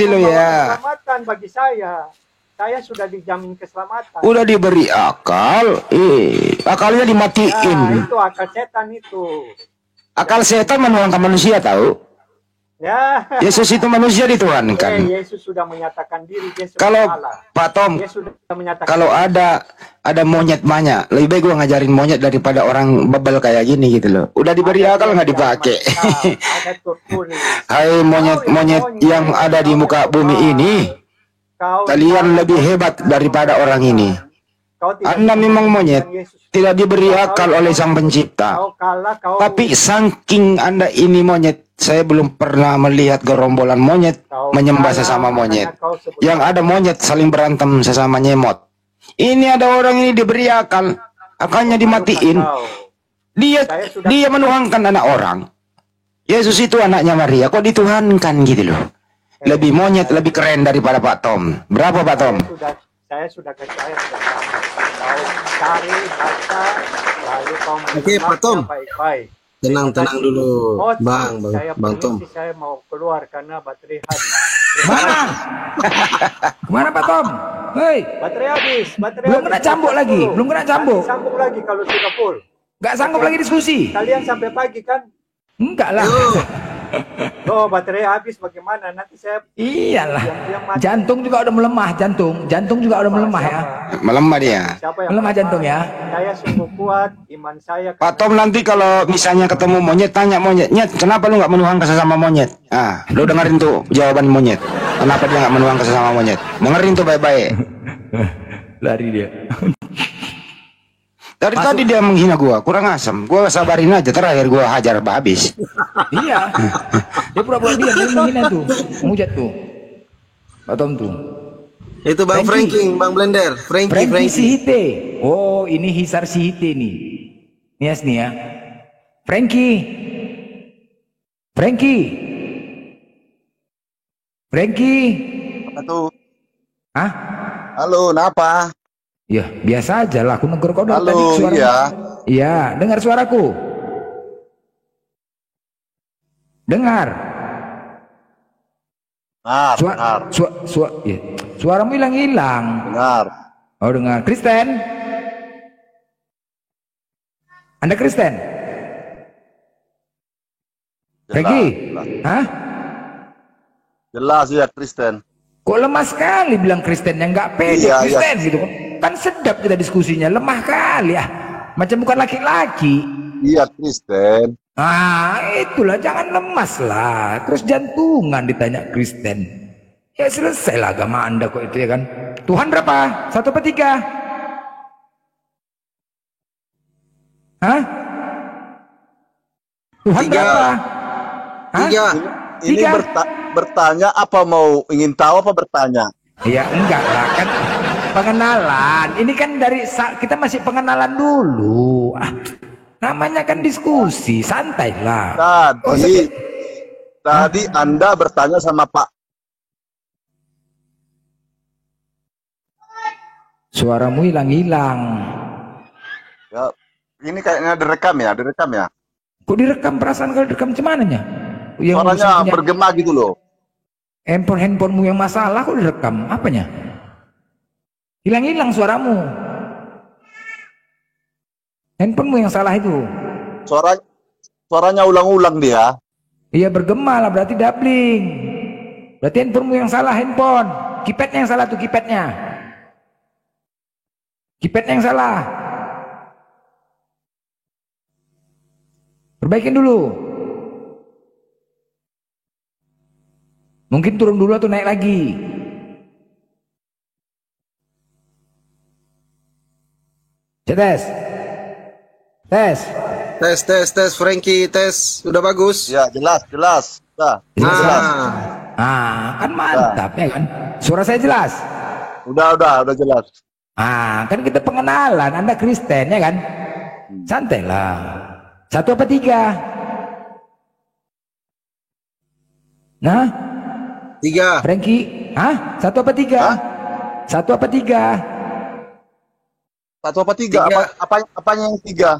Speaker 1: lu ya.
Speaker 2: Keselamatan bagi saya sudah dijamin keselamatan.
Speaker 1: Udah diberi akal, akalnya dimatiin.
Speaker 2: Ya, itu akal setan itu.
Speaker 1: Akal setan menuhankan manusia, tahu?
Speaker 2: Ya.
Speaker 1: Yesus itu manusia dituhankan.
Speaker 2: Yesus sudah menyatakan diri dia sebagai
Speaker 1: Kalau
Speaker 2: Allah.
Speaker 1: Pak Tom, kalau ada monyet banyak, lebih baik gua ngajarin monyet daripada orang bebel kayak gini gitu loh. Udah diberi akal nggak dipakai. Hai monyet yang ada di muka bumi ini, kalian lebih hebat daripada orang ini. Anda memang monyet, tidak diberi akal oleh Sang Pencipta. Tapi saking Anda ini monyet, saya belum pernah melihat gerombolan monyet menyembah sesama monyet. Yang ada monyet saling berantem sesama nyemot. Ini ada orang ini diberi akal, akalnya dimatiin. Dia menuhankan anak orang. Yesus itu anaknya Maria, kok dituhankan gitu loh. Lebih monyet, lebih keren daripada Pak Tom. Berapa Pak Tom?
Speaker 2: Saya sudah percaya sudah kau cari baca lalu kau
Speaker 6: Oke, Pak Tom.
Speaker 2: Baik-baik.
Speaker 6: Tenang dulu, Bang Tom.
Speaker 2: Saya mau keluar karena baterai habis.
Speaker 3: Mana? Kemana Pak Tom? Hei,
Speaker 2: baterai habis.
Speaker 3: belum kena cambuk lagi. Belum kena cambuk.
Speaker 2: Sambung lagi kalau sudah full.
Speaker 3: Nggak sanggup lagi diskusi.
Speaker 2: Kalian sampai pagi kan?
Speaker 3: Enggak lah.
Speaker 2: Oh, baterai habis bagaimana? Nanti saya
Speaker 3: Iyalah. Jantung juga udah melemah, jantung juga udah melemah ya.
Speaker 1: Melemah dia.
Speaker 3: Melemah jantung ya.
Speaker 2: Saya sungguh kuat, iman saya.
Speaker 1: Pak Tom nanti kalau misalnya ketemu monyet, tanya monyet, "Nyet, kenapa lu nggak menuhankan sesama monyet?" Ah, lu dengerin tuh jawaban monyet. Kenapa dia nggak menuhankan sesama monyet? Dengerin tuh baik-baik.
Speaker 3: Lari dia.
Speaker 1: Dari tadi dia menghina gua, kurang asem. Gua sabarin aja, terakhir gua hajar habis.
Speaker 3: Iya. Dia pura-pura dia menghina tuh. Mujat tuh. Pak Tom tuh.
Speaker 6: Itu Bang Frankie, Bang Blender,
Speaker 3: Frankie Sihite. Oh, ini Hisar Sihite nih. Nias nih ya. Frankie.
Speaker 7: Apa tuh?
Speaker 3: Hah?
Speaker 7: Halo, kenapa?
Speaker 3: Ya, biasa aja lah. Aku negur kau dari
Speaker 7: Halo,
Speaker 3: tadi suara.
Speaker 7: iya.
Speaker 3: Iya, dengar suaraku. Dengar.
Speaker 7: Dengar.
Speaker 3: Ya. Suaramu hilang-hilang.
Speaker 7: Dengar.
Speaker 3: Oh, dengar. Kristen? Anda Kristen? Frankie? Hah?
Speaker 7: Jelas ya Kristen.
Speaker 3: Kok lemah sekali bilang Kristen yang nggak pede Kristen gitu kan sedap kita diskusinya, lemah kali ya, macam bukan laki-laki.
Speaker 7: Iya Kristen.
Speaker 3: Itulah, jangan lemas lah, terus jantungan ditanya Kristen. Ya selesai lah agama Anda kok itu ya kan. Tuhan berapa? 1 per 3? Hah? Tuhan
Speaker 6: 3.
Speaker 3: berapa? Hah?
Speaker 6: 3.
Speaker 7: Ini bertanya apa, mau ingin tahu apa bertanya?
Speaker 3: Ya enggak lah kan pengenalan. Ini kan dari kita masih pengenalan dulu. Namanya kan diskusi, santai lah.
Speaker 7: Tadi Anda bertanya sama Pak
Speaker 3: Suaramu hilang-hilang.
Speaker 7: Ya, ini kayaknya direkam ya.
Speaker 3: Kok direkam? Perasaan kalau direkam cumananya? Yang
Speaker 7: Suaranya
Speaker 3: punya
Speaker 7: bergema gitu loh.
Speaker 3: handphonemu yang masalah kok direkam? Apanya? Hilang-hilang suaramu. Handphonemu yang salah itu.
Speaker 7: Suaranya ulang-ulang dia.
Speaker 3: Iya bergema lah, berarti doubling. Berarti handphonemu yang salah, handphone. Keypadnya yang salah tuh, keypadnya. Keypadnya yang salah. Perbaikin dulu. Mungkin turun dulu atau naik lagi. Tes. Tes.
Speaker 6: Tes Frankie, tes. Udah bagus.
Speaker 7: Ya, jelas. Nah, jelas.
Speaker 3: Kan mantap ya kan. Suara saya jelas.
Speaker 7: Udah jelas.
Speaker 3: Kan kita pengenalan. Anda Kristen ya kan. Santai lah. 1 apa 3? Nah,
Speaker 6: 3.
Speaker 3: Frankie, 1 apa 3? 1 apa 3?
Speaker 7: 1 apa 3? Apanya yang 3?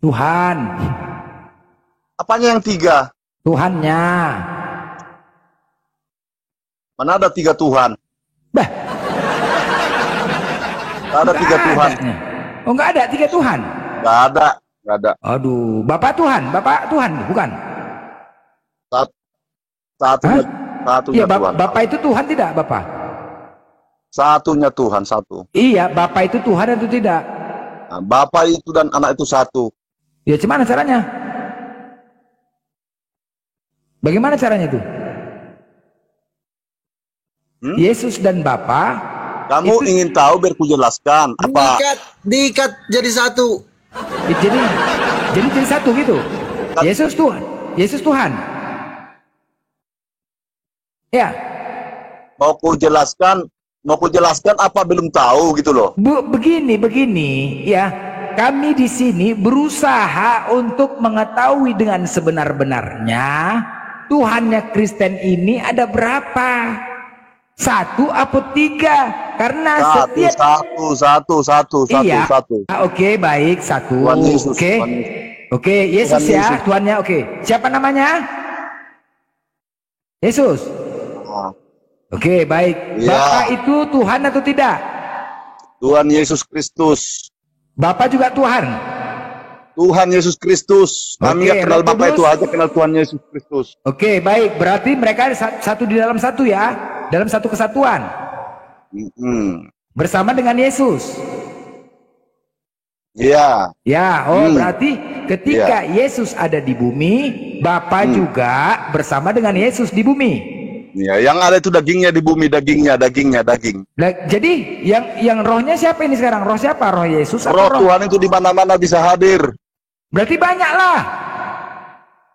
Speaker 3: Tuhan.
Speaker 7: Apanya yang 3?
Speaker 3: Tuhannya.
Speaker 7: Mana ada 3 Tuhan?
Speaker 3: Bah.
Speaker 7: Gak ada 3 Tuhan.
Speaker 3: Oh, enggak ada 3 Tuhan.
Speaker 7: Gak ada.
Speaker 3: Aduh, Bapak Tuhan, bukan?
Speaker 7: Satunya
Speaker 3: Iya,
Speaker 7: Tuhan.
Speaker 3: Bapak itu Tuhan tidak, Bapak?
Speaker 7: Satunya Tuhan, satu.
Speaker 3: Iya, Bapak itu Tuhan atau tidak?
Speaker 7: Nah, Bapak itu dan anak itu satu.
Speaker 3: Ya, gimana caranya? Bagaimana caranya itu? Yesus dan Bapa.
Speaker 7: Kamu ingin tahu biar ku jelaskan apa?
Speaker 6: Diikat jadi satu.
Speaker 3: Jadi satu gitu. Yesus Tuhan. Yesus Tuhan. Ya.
Speaker 7: Mau ku jelaskan apa belum tahu gitu loh.
Speaker 3: Begini ya. Kami di sini berusaha untuk mengetahui dengan sebenar-benarnya Tuhannya Kristen ini ada berapa? 1 atau 3? Karena
Speaker 7: satu.
Speaker 3: Iya.
Speaker 7: Satu.
Speaker 3: Oke, baik, 1.
Speaker 7: Tuhan Yesus.
Speaker 3: Oke, Yesus
Speaker 7: Tuhan
Speaker 3: ya,
Speaker 7: Yesus.
Speaker 3: Tuhannya. Oke, siapa namanya? Yesus. Oke, baik.
Speaker 7: Ya.
Speaker 3: Bapak itu Tuhan atau tidak?
Speaker 7: Tuhan Yesus Kristus.
Speaker 3: Bapak juga Tuhan.
Speaker 7: Tuhan Yesus Kristus. Kami
Speaker 3: Oke,
Speaker 7: nggak kenal
Speaker 3: Roh
Speaker 7: Bapak
Speaker 3: Kudus.
Speaker 7: itu aja, kenal Tuhan Yesus Kristus.
Speaker 3: Oke, baik. Berarti mereka satu di dalam satu ya, dalam satu kesatuan. Bersama dengan Yesus.
Speaker 7: Iya.
Speaker 3: Ya, berarti ketika Yesus ada di bumi, Bapa juga bersama dengan Yesus di bumi.
Speaker 7: Ya, yang ada itu dagingnya di bumi, daging.
Speaker 3: Jadi yang rohnya siapa ini sekarang? Roh siapa? Roh Yesus atau
Speaker 7: Roh Tuhan itu di mana-mana bisa hadir.
Speaker 3: Berarti banyak lah.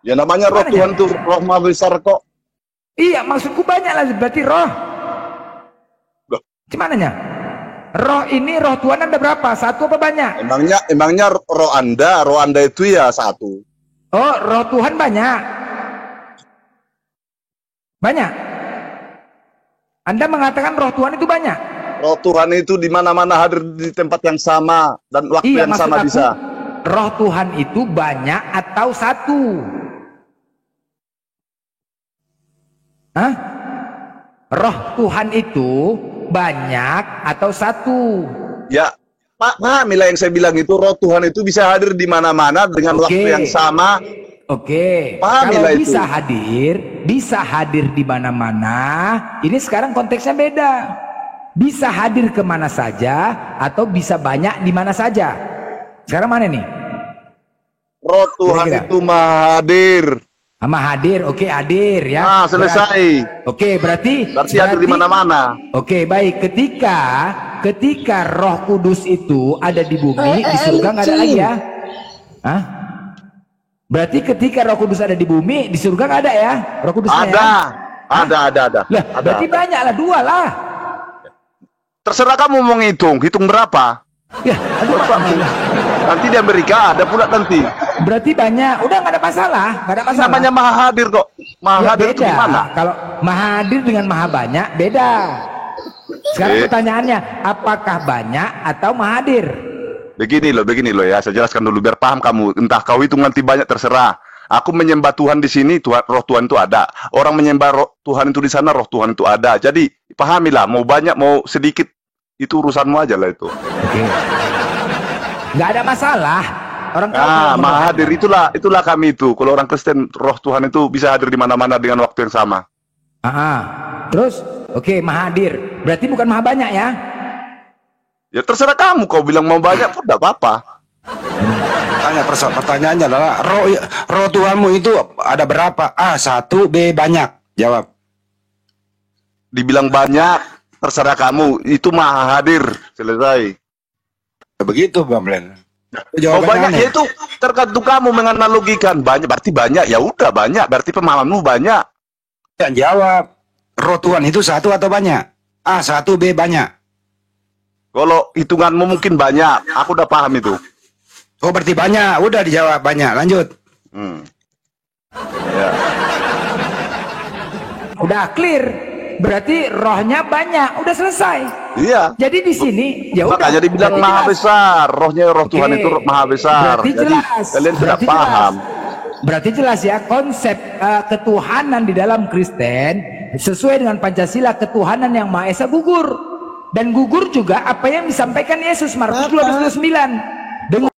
Speaker 7: Ya namanya Roh Tuhan itu Roh Maha Besar kok.
Speaker 3: Iya, maksudku banyak lah berarti roh. Gimananya? Roh ini, roh Tuhan ada berapa? 1 apa banyak?
Speaker 7: Emangnya roh Anda itu ya 1.
Speaker 3: Oh, roh Tuhan banyak. Banyak. Anda mengatakan roh Tuhan itu banyak.
Speaker 7: Roh Tuhan itu di mana-mana hadir di tempat yang sama dan waktu yang
Speaker 3: maksud
Speaker 7: sama
Speaker 3: aku,
Speaker 7: bisa.
Speaker 3: Roh Tuhan itu banyak atau 1? Hah? Roh Tuhan itu banyak atau 1?
Speaker 7: Ya, pahamilah yang saya bilang itu, roh Tuhan itu bisa hadir di mana-mana dengan waktu yang sama.
Speaker 3: Oke,
Speaker 7: Pahamilah
Speaker 3: kalau
Speaker 7: itu.
Speaker 3: bisa hadir di mana-mana. Ini sekarang konteksnya beda. Bisa hadir kemana saja atau bisa banyak di mana saja. Sekarang mana nih?
Speaker 7: Roh Tuhan
Speaker 3: Kira-kira.
Speaker 7: itu maha hadir.
Speaker 3: Sama hadir, oke hadir ya.
Speaker 7: Nah, selesai.
Speaker 3: Berarti
Speaker 7: hadir di mana-mana.
Speaker 3: Oke, baik. Ketika Roh Kudus itu ada di bumi, di surga nggak ada lagi ya? Hah? Berarti ketika Roh Kudus ada di bumi, di surga nggak ada ya? Roh Kudusnya
Speaker 7: Ada.
Speaker 3: ya?
Speaker 7: Ada.
Speaker 3: Lah, berarti banyak lah, 2 lah.
Speaker 7: Terserah kamu mau hitung berapa.
Speaker 3: Ya, aduh,
Speaker 7: Nanti di Amerika ada pula nanti.
Speaker 3: berarti banyak. Udah nggak ada masalah, nggak ada masalah.
Speaker 7: Namanya maha hadir kok. Maha
Speaker 3: Ya,
Speaker 7: hadir itu
Speaker 3: beda.
Speaker 7: gimana?
Speaker 3: Kalau maha hadir dengan maha banyak beda. Sekarang pertanyaannya, apakah banyak atau mahadir?
Speaker 7: Begini loh ya, saya jelaskan dulu biar paham kamu. Entah kau itu nanti banyak terserah. Aku menyembah Tuhan di sini, roh Tuhan itu ada. Orang menyembah Tuhan itu di sana, roh Tuhan itu ada. Jadi pahamilah, mau banyak mau sedikit itu urusanmu aja lah itu.
Speaker 3: Oke. Nggak ada masalah. Orang
Speaker 7: hadir itulah kami itu. Kalau orang Kristen, roh Tuhan itu bisa hadir di mana-mana dengan waktu yang sama.
Speaker 3: Terus, oke, mahadir. Berarti bukan maha banyak ya?
Speaker 7: Ya terserah kamu. Kau bilang mau banyak pun tidak apa-apa.
Speaker 1: Pertanyaannya adalah roh Tuhanmu itu ada berapa? A 1, B banyak. Jawab.
Speaker 7: Dibilang banyak, terserah kamu. Itu maha hadir. Selesai.
Speaker 1: Begitu Bang Blen.
Speaker 7: Oh banyak ya itu tergantung kamu menganalogikan. Banyak berarti banyak. Ya udah banyak. Berarti pemahamanmu banyak.
Speaker 1: Yang jawab. Roh Tuhan itu 1 atau banyak? A 1, B banyak.
Speaker 7: Kalau hitunganmu mungkin banyak. Aku udah paham itu.
Speaker 1: Oh berarti banyak. Udah dijawab banyak. Lanjut.
Speaker 7: Ya.
Speaker 3: Udah clear. Berarti rohnya banyak. Udah selesai.
Speaker 7: Iya.
Speaker 3: Jadi di sini ya udah.
Speaker 7: Makanya dibilang maha besar. Roh Tuhan itu maha besar.
Speaker 3: Berarti
Speaker 7: jadi
Speaker 3: jelas.
Speaker 7: kalian sudah paham.
Speaker 3: Berarti jelas ya konsep ketuhanan di dalam Kristen sesuai dengan Pancasila, ketuhanan yang Maha Esa gugur. Dan gugur juga apa yang disampaikan Yesus Markus 12:29.